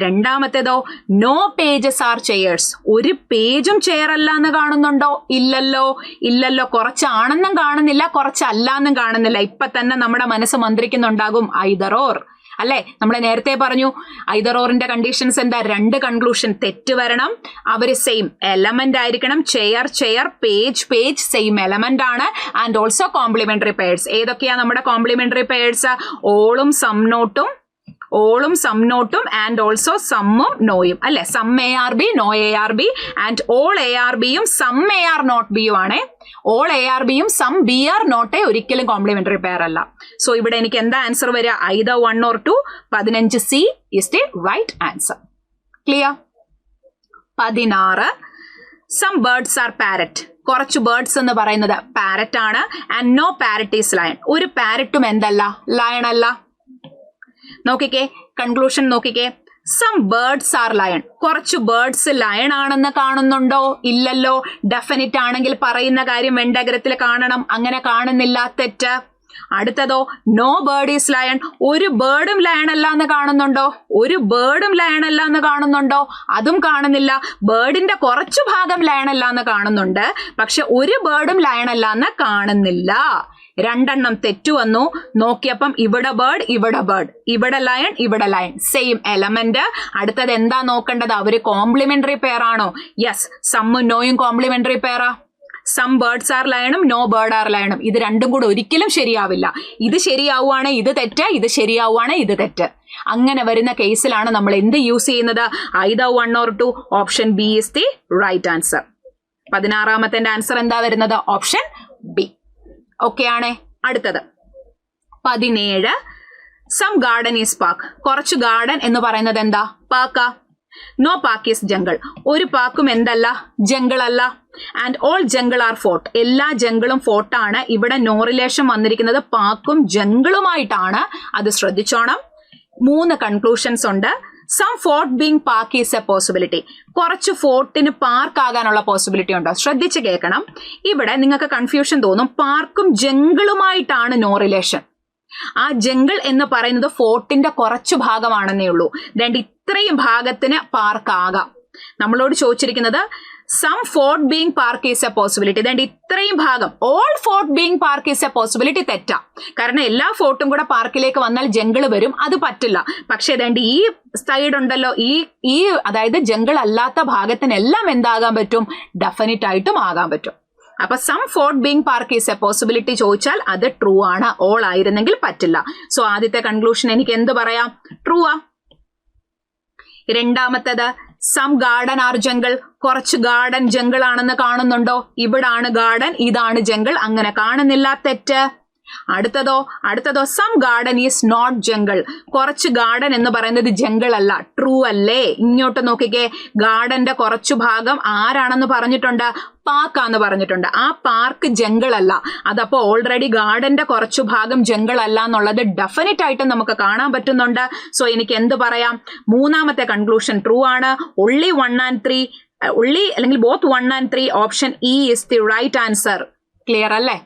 രണ്ടാമത്തേതോ നോ പേജസ് ആർ ചെയേഴ്സ്. ഒരു പേജും ചെയർ അല്ല എന്ന് കാണുന്നുണ്ടോ? ഇല്ലല്ലോ. കുറച്ചാണെന്നും കാണുന്നില്ല, കുറച്ചല്ലാന്നും കാണുന്നില്ല. ഇപ്പൊ തന്നെ നമ്മുടെ മനസ്സ് മന്ത്രിക്കുന്നുണ്ടാകും ഐദർ ഓർ അല്ലെ. നമ്മൾ നേരത്തെ പറഞ്ഞു ഐദർ ഓറിന്റെ കണ്ടീഷൻസ് എന്താ? രണ്ട് കൺക്ലൂഷൻ തെറ്റ് വരണം, അവര് സെയിം എലമെന്റ് ആയിരിക്കണം. ചെയർ പേജ് സെയിം എലമെന്റ് ആണ്. And also complementary pairs. ഏതൊക്കെയാ നമ്മുടെ കോംപ്ലിമെന്ററി പെയർസ്? ഓളും സം നോട്ടും ആൻഡ് ഓൾസോ സമ്മും നോയും അല്ലെ. സം ARB, no ARB and all ARBയും സം AR നോട്ട് ബിയും ആണ്. ഓൾ ARBയും സം BR നോട്ട് ഒരിക്കലും കോംപ്ലിമെന്ററി പെയർ അല്ല. സോ ഇവിടെ എനിക്ക് എന്താ ആൻസർ വരിക? either 1 or 2. 15C is the right answer. Clear? 16 some birds are parrot. കുറച്ച് ബേർഡ്സ് എന്ന് പറയുന്നത് പാരറ്റ് ആണ്. And no parrot is lion. ഒരു പാരറ്റും എന്തല്ല? ലയൺ അല്ല. നോക്കിക്കേ, കൺക്ലൂഷൻ നോക്കിക്കേ. Some birds are lion. കുറച്ച് ബേർഡ്സ് ലയൺ ആണെന്ന് കാണുന്നുണ്ടോ? ഇല്ലല്ലോ. ഡെഫിനിറ്റ് ആണെങ്കിൽ പറയുന്ന കാര്യം വെൻ ഡയഗ്രത്തിൽ കാണണം. അങ്ങനെ കാണുന്നില്ല, തെറ്റ്. അടുത്തതോ നോ ബേർഡ് ഈസ് ലയൺ. ഒരു ബേർഡും ലയൺ അല്ല എന്ന് കാണുന്നുണ്ടോ? അതും കാണുന്നില്ല. ബേർഡിന്റെ കുറച്ചു ഭാഗം ലയൺ അല്ല എന്ന് കാണുന്നുണ്ട്, പക്ഷെ ഒരു ബേർഡും ലയൺ അല്ല എന്ന് കാണുന്നില്ല. രണ്ടെണ്ണം തെറ്റു വന്നു. നോക്കിയപ്പം ഇവിടെ ബേർഡ്, ഇവിടെ ലയൺ, സെയിം എലമെന്റ്. അടുത്തത് എന്താ നോക്കേണ്ടത്? അവര് കോംപ്ലിമെന്ററി പെയർ ആണോ? യെസ്, സമ്മും നോയും കോംപ്ലിമെന്ററി പെയറാ. സം ബേർഡ്സ് ആർ ലയണും നോ ബേർഡ് ആർ ലയണും. ഇത് രണ്ടും കൂടെ ഒരിക്കലും ശരിയാവില്ല. ഇത് ശരിയാവുകയാണ് ഇത് തെറ്റ്, ഇത് ശരിയാവുകയാണ് ഇത് തെറ്റ്. അങ്ങനെ വരുന്ന കേസിലാണ് നമ്മൾ എന്ത് യൂസ് ചെയ്യുന്നത്? either 1 or 2. Option B is the right answer. 16ാമത്തെ ആൻസർ എന്താ വരുന്നത്? Option B. ഓക്കെ ആണേ. അടുത്തത് 17 സം ഗാർഡൻ ഈസ് പാർക്ക്. കുറച്ച് ഗാർഡൻ എന്ന് പറയുന്നത് എന്താ? പാർക്കാ. No park is jungle. ഒരു പാർക്കും എന്തല്ല? ജംഗിൾ അല്ല. And all jungle are fort. എല്ലാ ജംഗിളും ഫോർട്ടാണ്. ഇവിടെ നോ റിലേഷൻ വന്നിരിക്കുന്നത് പാർക്കും ജംഗിളുമായിട്ടാണ്. അത് ശ്രദ്ധിച്ചോണം. 3 കൺക്ലൂഷൻസ് ഉണ്ട്. Some fort being park is a possibility. കുറച്ച് ഫോർട്ടിന് പാർക്ക് ആകാനുള്ള പോസിബിലിറ്റി ഉണ്ടോ? ശ്രദ്ധിച്ച് കേൾക്കണം. ഇവിടെ നിങ്ങൾക്ക് കൺഫ്യൂഷൻ തോന്നും. പാർക്കും ജംഗിളുമായിട്ടാണ് നോ റിലേഷൻ. ആ ജംഗിൾ എന്ന് പറയുന്നത് ഫോർട്ടിന്റെ കുറച്ചു ഭാഗമാണെന്നേ ഉള്ളൂ. ഇത്രയും ഭാഗത്തിന് പാർക്ക് ആകാം. നമ്മളോട് ചോദിച്ചിരിക്കുന്നത് some fort being park is a possibility. ഇത്രയും ഭാഗം all fort being park is a possibility തെറ്റാ. കാരണം എല്ലാ ഫോർട്ടും കൂടെ പാർക്കിലേക്ക് വന്നാൽ ജംഗിൾ വരും, അത് പറ്റില്ല. പക്ഷെ ഈ സൈഡ് ഉണ്ടല്ലോ, ഈ അതായത് ജംഗിൾ അല്ലാത്ത ഭാഗത്തിനെല്ലാം എന്താകാൻ പറ്റും? ഡെഫിനറ്റ് ആയിട്ടും ആകാൻ പറ്റും. അപ്പൊ some fort being park is a possibility ചോദിച്ചാൽ അത് ട്രൂ ആണ്. ഓൾ ആയിരുന്നെങ്കിൽ പറ്റില്ല. സോ ആദ്യത്തെ കൺക്ലൂഷൻ എനിക്ക് എന്ത് പറയാം? ട്രൂ ആ. രണ്ടാമത്തേത് സം ഗാർഡൻ ആർ ജംഗിൾ. കുറച്ച് ഗാർഡൻ ജംഗിൾ ആണെന്ന് കാണുന്നുണ്ടോ? ഇവിടാണ് ഗാർഡൻ, ഇതാണ് ജംഗിൾ. അങ്ങനെ കാണുന്നില്ല, തെറ്റ്. അടുത്തതോ some garden is not jungle. കുറച്ച് ഗാർഡൻ എന്ന് പറയുന്നത് ജംഗിൾ അല്ല. ട്രൂ അല്ലേ? ഇങ്ങോട്ട് നോക്കിക്കേ. ഗാർഡന്റെ കുറച്ചു ഭാഗം ആരാണെന്ന് പറഞ്ഞിട്ടുണ്ട്? പാർക്കാന്ന് പറഞ്ഞിട്ടുണ്ട്. ആ പാർക്ക് ജംഗിൾ അല്ല. അതപ്പോ ഓൾറെഡി ഗാർഡന്റെ കുറച്ചു ഭാഗം ജംഗിൾ അല്ല എന്നുള്ളത് ഡെഫിനറ്റ് ആയിട്ട് നമുക്ക് കാണാൻ പറ്റുന്നുണ്ട്. സോ എനിക്ക് എന്ത് പറയാം? 3ാമത്തെ കൺക്ലൂഷൻ ട്രൂ ആണ്. only 1 and 3 അല്ലെങ്കിൽ both 1 and 3 option E is the right answer. Clear അല്ലേ?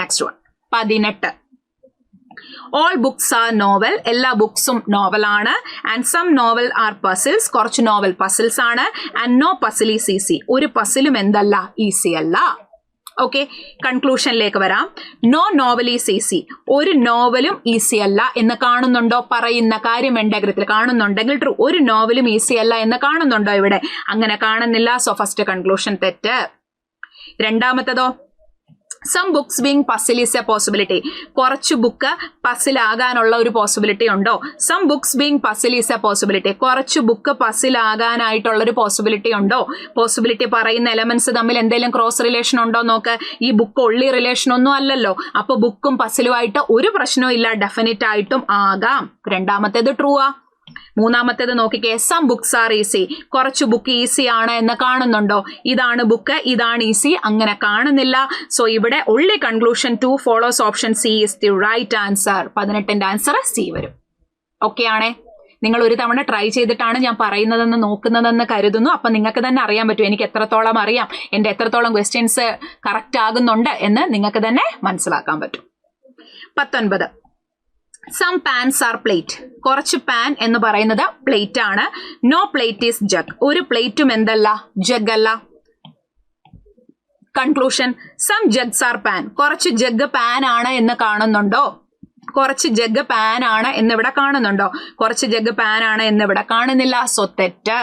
Next one 18 all books are novel. എല്ലാ ബുക്സും നോവലാണ്. And some novel are puzzles. കുറച്ച് നോവൽ പസിൽസ് ആണ്. And no puzzle is easy. ഒരു പസിലും എന്തല്ല? ഈസി അല്ല. ഓക്കെ, കൺക്ലൂഷനിലേക്ക് വരാം. No novel is easy. ഒരു നോവലും ഈസി അല്ല എന്ന് കാണുന്നുണ്ടോ? പറയുന്ന കാര്യം ഡയഗ്രത്തിൽ കാണുന്നുണ്ടെങ്കിൽ ട്രൂ. ഒരു നോവലും ഈസി അല്ല എന്ന് കാണുന്നുണ്ടോ ഇവിടെ? അങ്ങനെ കാണുന്നില്ല. സോ ഫസ്റ്റ് കൺക്ലൂഷൻ തെറ്റ്. രണ്ടാമത്തതോ some books being puzzle is a possibility. കുറച്ച് ബുക്ക് പസിൽ ആകാനുള്ള ഒരു പോസിബിലിറ്റി ഉണ്ടോ? Some books being puzzle is a possibility. കുറച്ച് ബുക്ക് പസിൽ ആകാനായിട്ടുള്ള ഒരു പോസിബിലിറ്റി ഉണ്ടോ? പോസിബിലിറ്റി പറയുന്ന എലമെന്റ്സ് തമ്മിൽ എന്തെങ്കിലും ക്രോസ് റിലേഷൻ ഉണ്ടോ നോക്ക്. ഈ ബുക്ക് ഒള്ളി റിലേഷൻ ഒന്നും അല്ലല്ലോ. അപ്പൊ ബുക്കും പസിലുമായിട്ട് ഒരു പ്രശ്നവും ഇല്ല. ഡെഫിനറ്റ് ആയിട്ടും ആകാം. രണ്ടാമത്തേത് ട്രൂ ആ. മൂന്നാമത്തേത് നോക്കിക്കേ. Some books are easy. കുറച്ച് ബുക്ക് ഈസി ആണ് എന്ന് കാണുന്നുണ്ടോ? ഇതാണ് ബുക്ക്, ഇതാണ് ഈസി. അങ്ങനെ കാണുന്നില്ല. സോ ഇവിടെ only conclusion 2 follows option C is the right answer. 18ന്റെ ആൻസർ സി വരും. ഓക്കെ ആണേ. നിങ്ങൾ ഒരു തവണ ട്രൈ ചെയ്തിട്ടാണ് ഞാൻ പറയുന്നതെന്ന് നോക്കുന്നതെന്ന് കരുതുന്നു. അപ്പൊ നിങ്ങൾക്ക് തന്നെ അറിയാൻ പറ്റും എനിക്ക് എത്രത്തോളം അറിയാം, എന്റെ എത്രത്തോളം ക്വസ്റ്റ്യൻസ് കറക്റ്റ് ആകുന്നുണ്ട് എന്ന് നിങ്ങൾക്ക് തന്നെ മനസ്സിലാക്കാൻ പറ്റും. 19 സം പാൻസ് ആർ പ്ലേറ്റ്. കുറച്ച് പാൻ എന്ന് പറയുന്നത് പ്ലേറ്റ് ആണ്. No plate is jug. ഒരു പ്ലേറ്റും എന്തല്ല, ജഗ് അല്ല. Conclusion, some jugs are pan. കുറച്ച് ജഗ് പാൻ ആണ് എന്ന് കാണുന്നുണ്ടോ? കുറച്ച് ജഗ് പാൻ ആണ് എന്നിവിടെ കാണുന്നുണ്ടോ? കുറച്ച് ജഗ് പാൻ ആണ് എന്നിവിടെ കാണുന്നില്ല. സോ തെറ്റ്.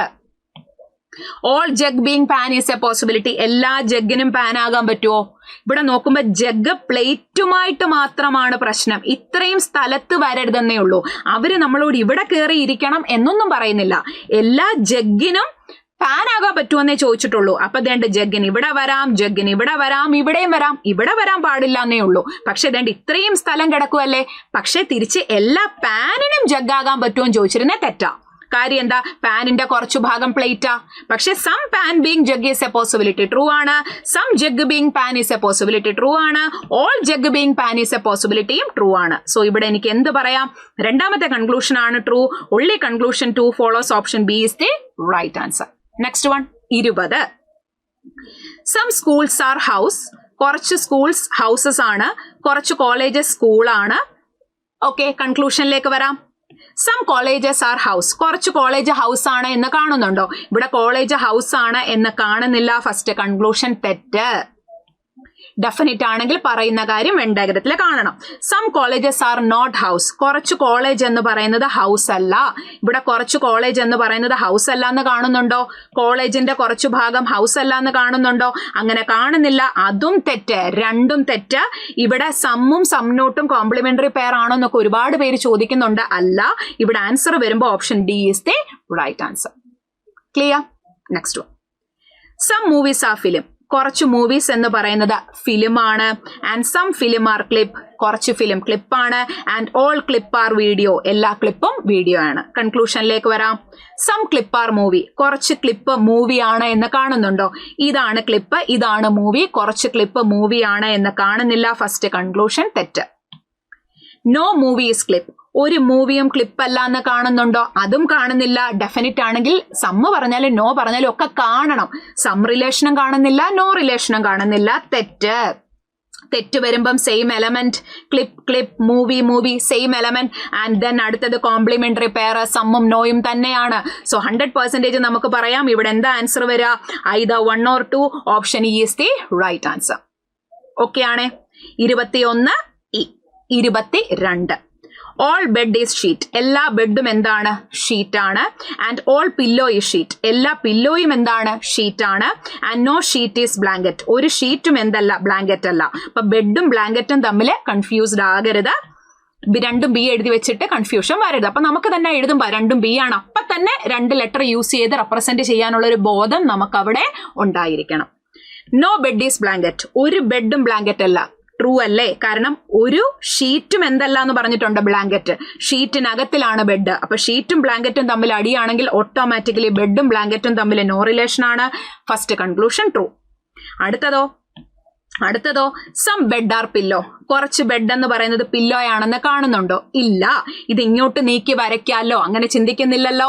All jug being pan is a possibility. എല്ലാ ജഗ്ഗിനും പാൻ ആകാൻ പറ്റുമോ? ഇവിടെ നോക്കുമ്പോ ജഗ് പ്ലേറ്റുമായിട്ട് മാത്രമാണ് പ്രശ്നം. ഇത്രയും സ്ഥലത്ത് വരരുതെന്നേ ഉള്ളൂ. അവര് നമ്മളോട് ഇവിടെ കയറി ഇരിക്കണം എന്നൊന്നും പറയുന്നില്ല. എല്ലാ ജഗ്ഗിനും പാൻ ആകാൻ പറ്റുമെന്നേ ചോദിച്ചിട്ടുള്ളൂ. അപ്പൊ ദേണ്ട ജഗ്ഗിന് ഇവിടെ വരാം, ജഗ്ഗിന് ഇവിടെ വരാം, ഇവിടെയും വരാം. ഇവിടെ വരാൻ പാടില്ല എന്നേ ഉള്ളൂ. പക്ഷെ ദേണ്ട ഇത്രയും സ്ഥലം കിടക്കുമല്ലേ. പക്ഷെ തിരിച്ച് എല്ലാ പാനിനും ജഗ്ഗാകാൻ പറ്റുമെന്ന് ചോദിച്ചിരുന്നേ തെറ്റാ. കാര്യം എന്താ? പാനിന്റെ കുറച്ചു ഭാഗം പ്ലേറ്റാ. പക്ഷെ some pan being jug is a possibility, true ആണ്. Some jug being pan is a possibility, true ആണ്. All jug being pan is a പോസിബിലിറ്റിയും ട്രൂ ആണ്. സോ ഇവിടെ എനിക്ക് എന്ത് പറയാം? രണ്ടാമത്തെ കൺക്ലൂഷൻ ആണ് true. Only conclusion 2 follows option B is the right answer. Next one 20. Some schools are house. കുറച്ച് സ്കൂൾസ് ഹൗസസ് ആണ്, കുറച്ച് കോളേജസ് സ്കൂളാണ്. ഓക്കെ, കൺക്ലൂഷനിലേക്ക് വരാം. Some colleges R house. കുറച്ച് കോളേജ് ഹൗസ് ആണ് എന്ന് കാണുന്നുണ്ടോ? ഇവിടെ കോളേജ് ഹൗസ് ആണ് എന്ന് കാണുന്നില്ല. ഫസ്റ്റ് കൺക്ലൂഷൻ തെറ്റ്. ഡെഫിനിറ്റ് ആണെങ്കിൽ പറയുന്ന കാര്യം വെൻ ഡയഗ്രത്തിൽ കാണണം. Some colleges are not house. കുറച്ച് കോളേജ് എന്ന് പറയുന്നത് ഹൗസ് അല്ല. ഇവിടെ കുറച്ച് കോളേജ് എന്ന് പറയുന്നത് ഹൗസ് അല്ല എന്ന് കാണുന്നുണ്ടോ? കോളേജിന്റെ കുറച്ചു ഭാഗം ഹൗസ് അല്ല എന്ന് കാണുന്നുണ്ടോ? അങ്ങനെ കാണുന്നില്ല. അതും തെറ്റ്. രണ്ടും തെറ്റ്. ഇവിടെ സമ്മും സംനോട്ടും കോംപ്ലിമെന്ററി പെയർ ആണോ എന്നൊക്കെ ഒരുപാട് പേര് ചോദിക്കുന്നുണ്ട്. അല്ല. ഇവിടെ ആൻസർ വരുമ്പോൾ option D is the right answer. Clear? Next one. Some movies are film. കുറച്ച് മൂവീസ് എന്ന് പറയുന്നത് ഫിലിമാണ്. And some film are clip. കുറച്ച് ഫിലിം ക്ലിപ്പാണ്. And all clip are video. എല്ലാ ക്ലിപ്പും വീഡിയോ ആണ്. കൺക്ലൂഷനിലേക്ക് വരാം. Some clip are movie. കുറച്ച് ക്ലിപ്പ് മൂവിയാണ് എന്ന് കാണുന്നുണ്ടോ? ഇതാണ് ക്ലിപ്പ്, ഇതാണ് മൂവി. കുറച്ച് ക്ലിപ്പ് മൂവിയാണ് എന്ന് കാണുന്നില്ല. ഫസ്റ്റ് കൺക്ലൂഷൻ തെറ്റ്. No movie is clip. ഒരു മൂവിയും ക്ലിപ്പ് അല്ല എന്ന് കാണുന്നുണ്ടോ? അതും കാണുന്നില്ല. ഡെഫിനിറ്റ് ആണെങ്കിൽ സമ്മ് പറഞ്ഞാലും നോ പറഞ്ഞാലും ഒക്കെ കാണണം. സം റിലേഷനും കാണുന്നില്ല, നോ റിലേഷനും കാണുന്നില്ല. തെറ്റ്. തെറ്റ് വരുമ്പം same element. Clip clip, movie movie, same element. And then അടുത്തത് കോംപ്ലിമെന്ററി പെയർ സമ്മും നോയും തന്നെയാണ്. സോ 100% നമുക്ക് പറയാം ഇവിടെ എന്താ ആൻസർ വരിക? Either 1 or 2. Option E is the right answer. Okay ആണ്. 21 E. 22. All bed is sheet. എല്ലാ ബെഡും എന്താണ്? ഷീറ്റ് ആണ്. And all pillow is sheet. എല്ലാ പില്ലോയും എന്താണ്? ഷീറ്റ് ആണ്. And no sheet is blanket. ഒരു ഷീറ്റും എന്തല്ല? ബ്ലാങ്കറ്റ് അല്ല. അപ്പൊ ബെഡും ബ്ലാങ്കറ്റും തമ്മിൽ കൺഫ്യൂസ്ഡ് ആകരുത്. രണ്ടും ബി എഴുതി വെച്ചിട്ട് കൺഫ്യൂഷൻ വരരുത്. അപ്പൊ നമുക്ക് തന്നെ എഴുതുമ്പോ രണ്ടും ബി ആണ്. അപ്പൊ തന്നെ 2 ലെറ്റർ യൂസ് ചെയ്ത് റെപ്രസെന്റ് ചെയ്യാനുള്ള ഒരു ബോധം നമുക്ക് അവിടെ ഉണ്ടായിരിക്കണം. No bed is blanket. ഒരു ബെഡും ബ്ലാങ്കറ്റ് അല്ല. ട്രൂ അല്ലേ? കാരണം ഒരു ഷീറ്റും എന്തല്ല എന്ന് പറഞ്ഞിട്ടുണ്ട്? ബ്ലാങ്കറ്റ്. ഷീറ്റിനകത്തിലാണ് ബെഡ്. അപ്പൊ ഷീറ്റും ബ്ലാങ്കറ്റും തമ്മിൽ അടിയാണെങ്കിൽ ഓട്ടോമാറ്റിക്കലി ബെഡും ബ്ലാങ്കറ്റും തമ്മിൽ നോ റിലേഷൻ ആണ്. First conclusion true. അടുത്തതോ സം ബെഡ് ആർ പില്ലോ. കുറച്ച് ബെഡ് എന്ന് പറയുന്നത് പില്ലോയാണെന്ന് കാണുന്നുണ്ടോ? ഇല്ല. ഇത് ഇങ്ങോട്ട് നീക്കി വരയ്ക്കാമല്ലോ, അങ്ങനെ ചിന്തിക്കുന്നില്ലല്ലോ.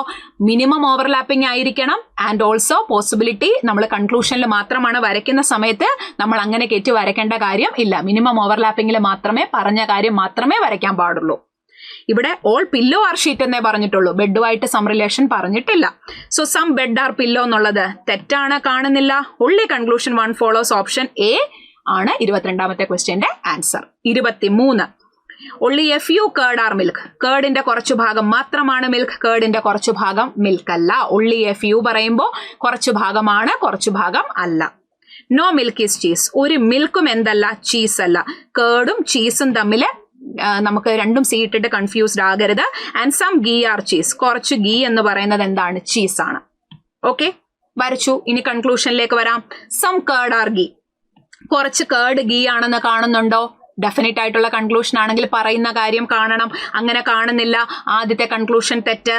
മിനിമം ഓവർലാപ്പിംഗ് ആയിരിക്കണം. ആൻഡ് ഓൾസോ പോസിബിലിറ്റി നമ്മൾ കൺക്ലൂഷനിൽ മാത്രമാണ് വരയ്ക്കുന്ന സമയത്ത് നമ്മൾ അങ്ങനെ കയറ്റി വരയ്ക്കേണ്ട കാര്യം ഇല്ല. മിനിമം ഓവർലാപ്പിംഗിൽ മാത്രമേ പറഞ്ഞ കാര്യം മാത്രമേ വരയ്ക്കാൻ പാടുള്ളൂ. ഇവിടെ ഓൾ പില്ലോ ആർ ഷീറ്റ് എന്നേ പറഞ്ഞിട്ടുള്ളൂ. ബെഡുമായിട്ട് സം റിലേഷൻ പറഞ്ഞിട്ടില്ല. So some bed are pillow എന്നുള്ളത് തെറ്റാണ്, കാണുന്നില്ല. Only conclusion 1 follows option A ആണ് 22ാമത്തെ ക്വസ്റ്റ്യന്റെ answer. 23. Only a few curd are milk. കേർഡിന്റെ കുറച്ചു ഭാഗം മാത്രമാണ് മിൽക്ക്. കേർഡിന്റെ കുറച്ചു ഭാഗം മിൽക്ക് അല്ല. ഒൺലി എ ഫ്യൂ പറയുമ്പോൾ കുറച്ചു ഭാഗമാണ്, കുറച്ചു ഭാഗം അല്ല. No milk is cheese. ഒരു മിൽക്കും എന്തല്ല? ചീസ് അല്ല. കേർഡും ചീസും തമ്മിൽ നമുക്ക് രണ്ടും സി ഇട്ടിട്ട് കൺഫ്യൂസ്ഡ് ആകരുത്. And some ghee are cheese. കുറച്ച് ഗീ എന്ന് പറയുന്നത് എന്താണ്? ചീസ് ആണ്. ഓക്കെ, വരച്ചു. ഇനി കൺക്ലൂഷനിലേക്ക് വരാം. Some curd are ghee. കുറച്ച് കേർഡ് ഗീ ആണെന്ന് കാണുന്നുണ്ടോ? ഡെഫിനറ്റ് ആയിട്ടുള്ള കൺക്ലൂഷൻ ആണെങ്കിൽ പറയുന്ന കാര്യം കാണണം. അങ്ങനെ കാണുന്നില്ല. ആദ്യത്തെ കൺക്ലൂഷൻ തെറ്റ്.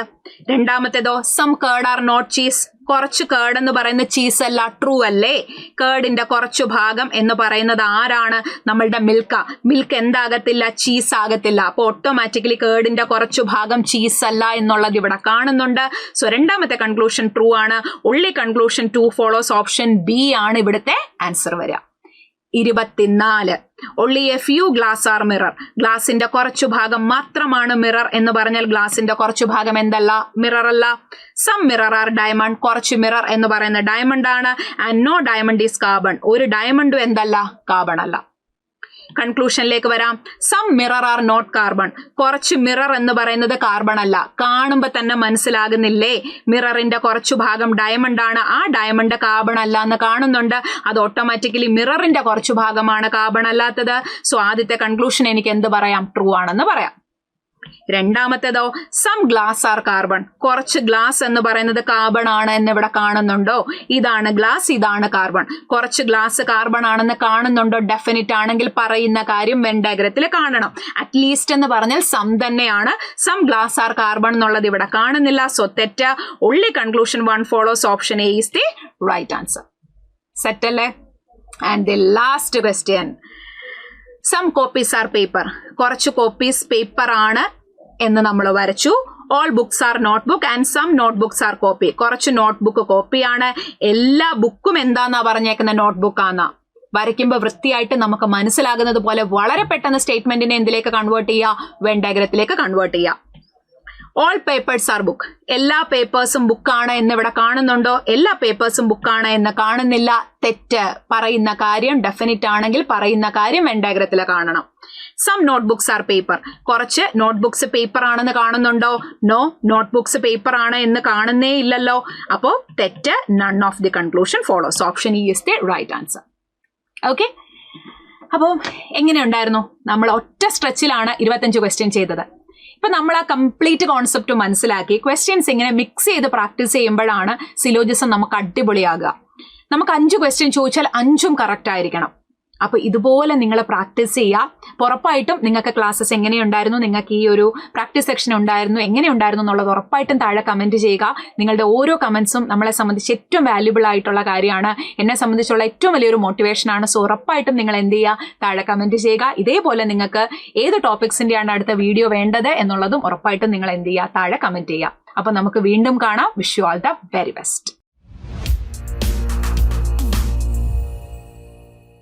രണ്ടാമത്തേതോ some curd are not cheese. കുറച്ച് കേർഡ് എന്ന് പറയുന്നത് ചീസ് അല്ല. ട്രൂ അല്ലേ? കേർഡിന്റെ കുറച്ചു ഭാഗം എന്ന് പറയുന്നത് ആരാണ്? നമ്മളുടെ മിൽക്ക. മിൽക്ക് എന്താകത്തില്ല? ചീസ് ആകത്തില്ല. അപ്പൊ ഓട്ടോമാറ്റിക്കലി കേർഡിന്റെ കുറച്ചു ഭാഗം ചീസ് അല്ല എന്നുള്ളത് ഇവിടെ കാണുന്നുണ്ട്. സോ രണ്ടാമത്തെ കൺക്ലൂഷൻ ട്രൂ ആണ്. Only conclusion 2 follows option B ആണ് ഇവിടുത്തെ ആൻസർ വരിക. 24. only a few glass are mirror. ഗ്ലാസിന്റെ കുറച്ചു ഭാഗം മാത്രമാണ് മിറർ എന്ന് പറഞ്ഞാൽ ഗ്ലാസിന്റെ കുറച്ചു ഭാഗം എന്തല്ല? മിറർ അല്ല. Some mirror are diamond. കുറച്ച് മിറർ എന്ന് പറയുന്ന ഡയമണ്ട് ആണ്. And no diamond is carbon. ഒരു ഡയമണ്ടും എന്തല്ല? കാർബൺ അല്ല. കൺക്ലൂഷനിലേക്ക് വരാം. Some mirror are not carbon. കുറച്ച് മിറർ എന്ന് പറയുന്നത് കാർബൺ അല്ല. കാണുമ്പോൾ തന്നെ മനസ്സിലാകുന്നില്ലേ മിററിന്റെ കുറച്ചു ഭാഗം ഡയമണ്ട് ആണ്, ആ ഡയമണ്ട് കാർബൺ അല്ല എന്ന് കാണുന്നുണ്ട്. അത് ഓട്ടോമാറ്റിക്കലി മിററിന്റെ കുറച്ചു ഭാഗമാണ് കാർബൺ അല്ലാത്തത്. സോ ആദ്യത്തെ കൺക്ലൂഷൻ എനിക്ക് എന്ത് പറയാം? ട്രൂ ആണെന്ന് പറയാം. രണ്ടാമത്തേതോ സം ഗ്ലാസ് ആർ കാർബൺ. കുറച്ച് ഗ്ലാസ് എന്ന് പറയുന്നത് കാർബൺ ആണ് എന്ന് ഇവിടെ കാണുന്നുണ്ടോ? ഇതാണ് ഗ്ലാസ്, ഇതാണ് കാർബൺ. കുറച്ച് ഗ്ലാസ് കാർബൺ ആണെന്ന് കാണുന്നുണ്ടോ? ഡെഫിനിറ്റ് ആണെങ്കിൽ പറയുന്ന കാര്യം വെൻ ഡയഗ്രത്തിൽ കാണണം. അറ്റ്ലീസ്റ്റ് എന്ന് പറഞ്ഞാൽ സം തന്നെയാണ്. സം ഗ്ലാസ് ആർ കാർബൺ എന്നുള്ളത് ഇവിടെ കാണുന്നില്ല. സോ തെറ്റ്. only conclusion 1 follows. Option A is the right answer. Set അല്ലേ? And the last question. Some copies are paper. കുറച്ച് കോപ്പീസ് പേപ്പർ ആണ് എന്ന് നമ്മൾ വരച്ചു. All books are notebook and some notebooks are copy. കുറച്ച് notebook കോപ്പിയാണ്. എല്ലാ ബുക്കും എന്താന്നാ പറഞ്ഞേക്കുന്ന? നോട്ട് ബുക്കാന്നാ. വരയ്ക്കുമ്പോൾ വൃത്തിയായിട്ട് നമുക്ക് മനസ്സിലാകുന്നത് പോലെ വളരെ പെട്ടെന്ന് സ്റ്റേറ്റ്മെന്റിനെ എന്തിലേക്ക് കൺവേർട്ട് ചെയ്യുക? വെൻ ഡയഗ്രത്തിലേക്ക് കൺവേർട്ട് ചെയ്യുക. All papers are book. എല്ലാ പേപ്പേഴ്സും ബുക്കാണ് എന്ന് ഇവിടെ കാണുന്നുണ്ടോ? എല്ലാ പേപ്പേഴ്സും ബുക്കാണ് എന്ന് കാണുന്നില്ല. തെറ്റ്. പറയുന്ന കാര്യം ഡെഫിനിറ്റ് ആണെങ്കിൽ പറയുന്ന കാര്യം വെൻ ഡയഗ്രത്തിൽ കാണണം. Some notebooks are paper. കുറച്ച് നോട്ട് ബുക്സ് പേപ്പർ ആണെന്ന് കാണുന്നുണ്ടോ? നോ, നോട്ട് ബുക്സ് പേപ്പർ ആണ് എന്ന് കാണുന്നേ ഇല്ലല്ലോ. അപ്പോ തെറ്റ്. None of the conclusion follows. Option E is the right answer. Okay, അപ്പോൾ എങ്ങനെയുണ്ടായിരുന്നു? നമ്മൾ ഒറ്റ സ്ട്രെച്ചിലാണ് 25 ക്വസ്റ്റ്യൻ ചെയ്തത്. ഇപ്പൊ നമ്മൾ ആ കംപ്ലീറ്റ് കോൺസെപ്റ്റ് മനസ്സിലാക്കി ക്വസ്റ്റ്യൻസ് ഇങ്ങനെ മിക്സ് ചെയ്ത് പ്രാക്ടീസ് ചെയ്യുമ്പോഴാണ് സിലോജിസം നമുക്ക് അടിപൊളിയാകുക. നമുക്ക് 5 ക്വസ്റ്റ്യൻ ചോദിച്ചാൽ 5ഉം കറക്റ്റ് ആയിരിക്കണം. അപ്പൊ ഇതുപോലെ നിങ്ങൾ പ്രാക്ടീസ് ചെയ്യുക. ഉറപ്പായിട്ടും നിങ്ങൾക്ക് ക്ലാസ്സസ് എങ്ങനെയുണ്ടായിരുന്നു, നിങ്ങൾക്ക് ഈ ഒരു പ്രാക്ടീസ് സെക്ഷൻ ഉണ്ടായിരുന്നു, എങ്ങനെയുണ്ടായിരുന്നു എന്നുള്ളത് ഉറപ്പായിട്ടും താഴെ കമന്റ് ചെയ്യുക. നിങ്ങളുടെ ഓരോ കമന്റ്സും നമ്മളെ സംബന്ധിച്ച് ഏറ്റവും വാല്യുബിൾ ആയിട്ടുള്ള കാര്യമാണ്, എന്നെ സംബന്ധിച്ചുള്ള ഏറ്റവും വലിയൊരു മോട്ടിവേഷനാണ്. സോ ഉറപ്പായിട്ടും നിങ്ങൾ എന്ത് ചെയ്യുക? താഴെ കമന്റ് ചെയ്യുക. ഇതേപോലെ നിങ്ങൾക്ക് ഏത് ടോപ്പിക്സിന്റെയാണ് അടുത്ത വീഡിയോ വേണ്ടത് എന്നുള്ളതും ഉറപ്പായിട്ടും നിങ്ങൾ എന്ത് ചെയ്യുക? താഴെ കമന്റ് ചെയ്യുക. അപ്പൊ നമുക്ക് വീണ്ടും കാണാം. Wish you all the very best.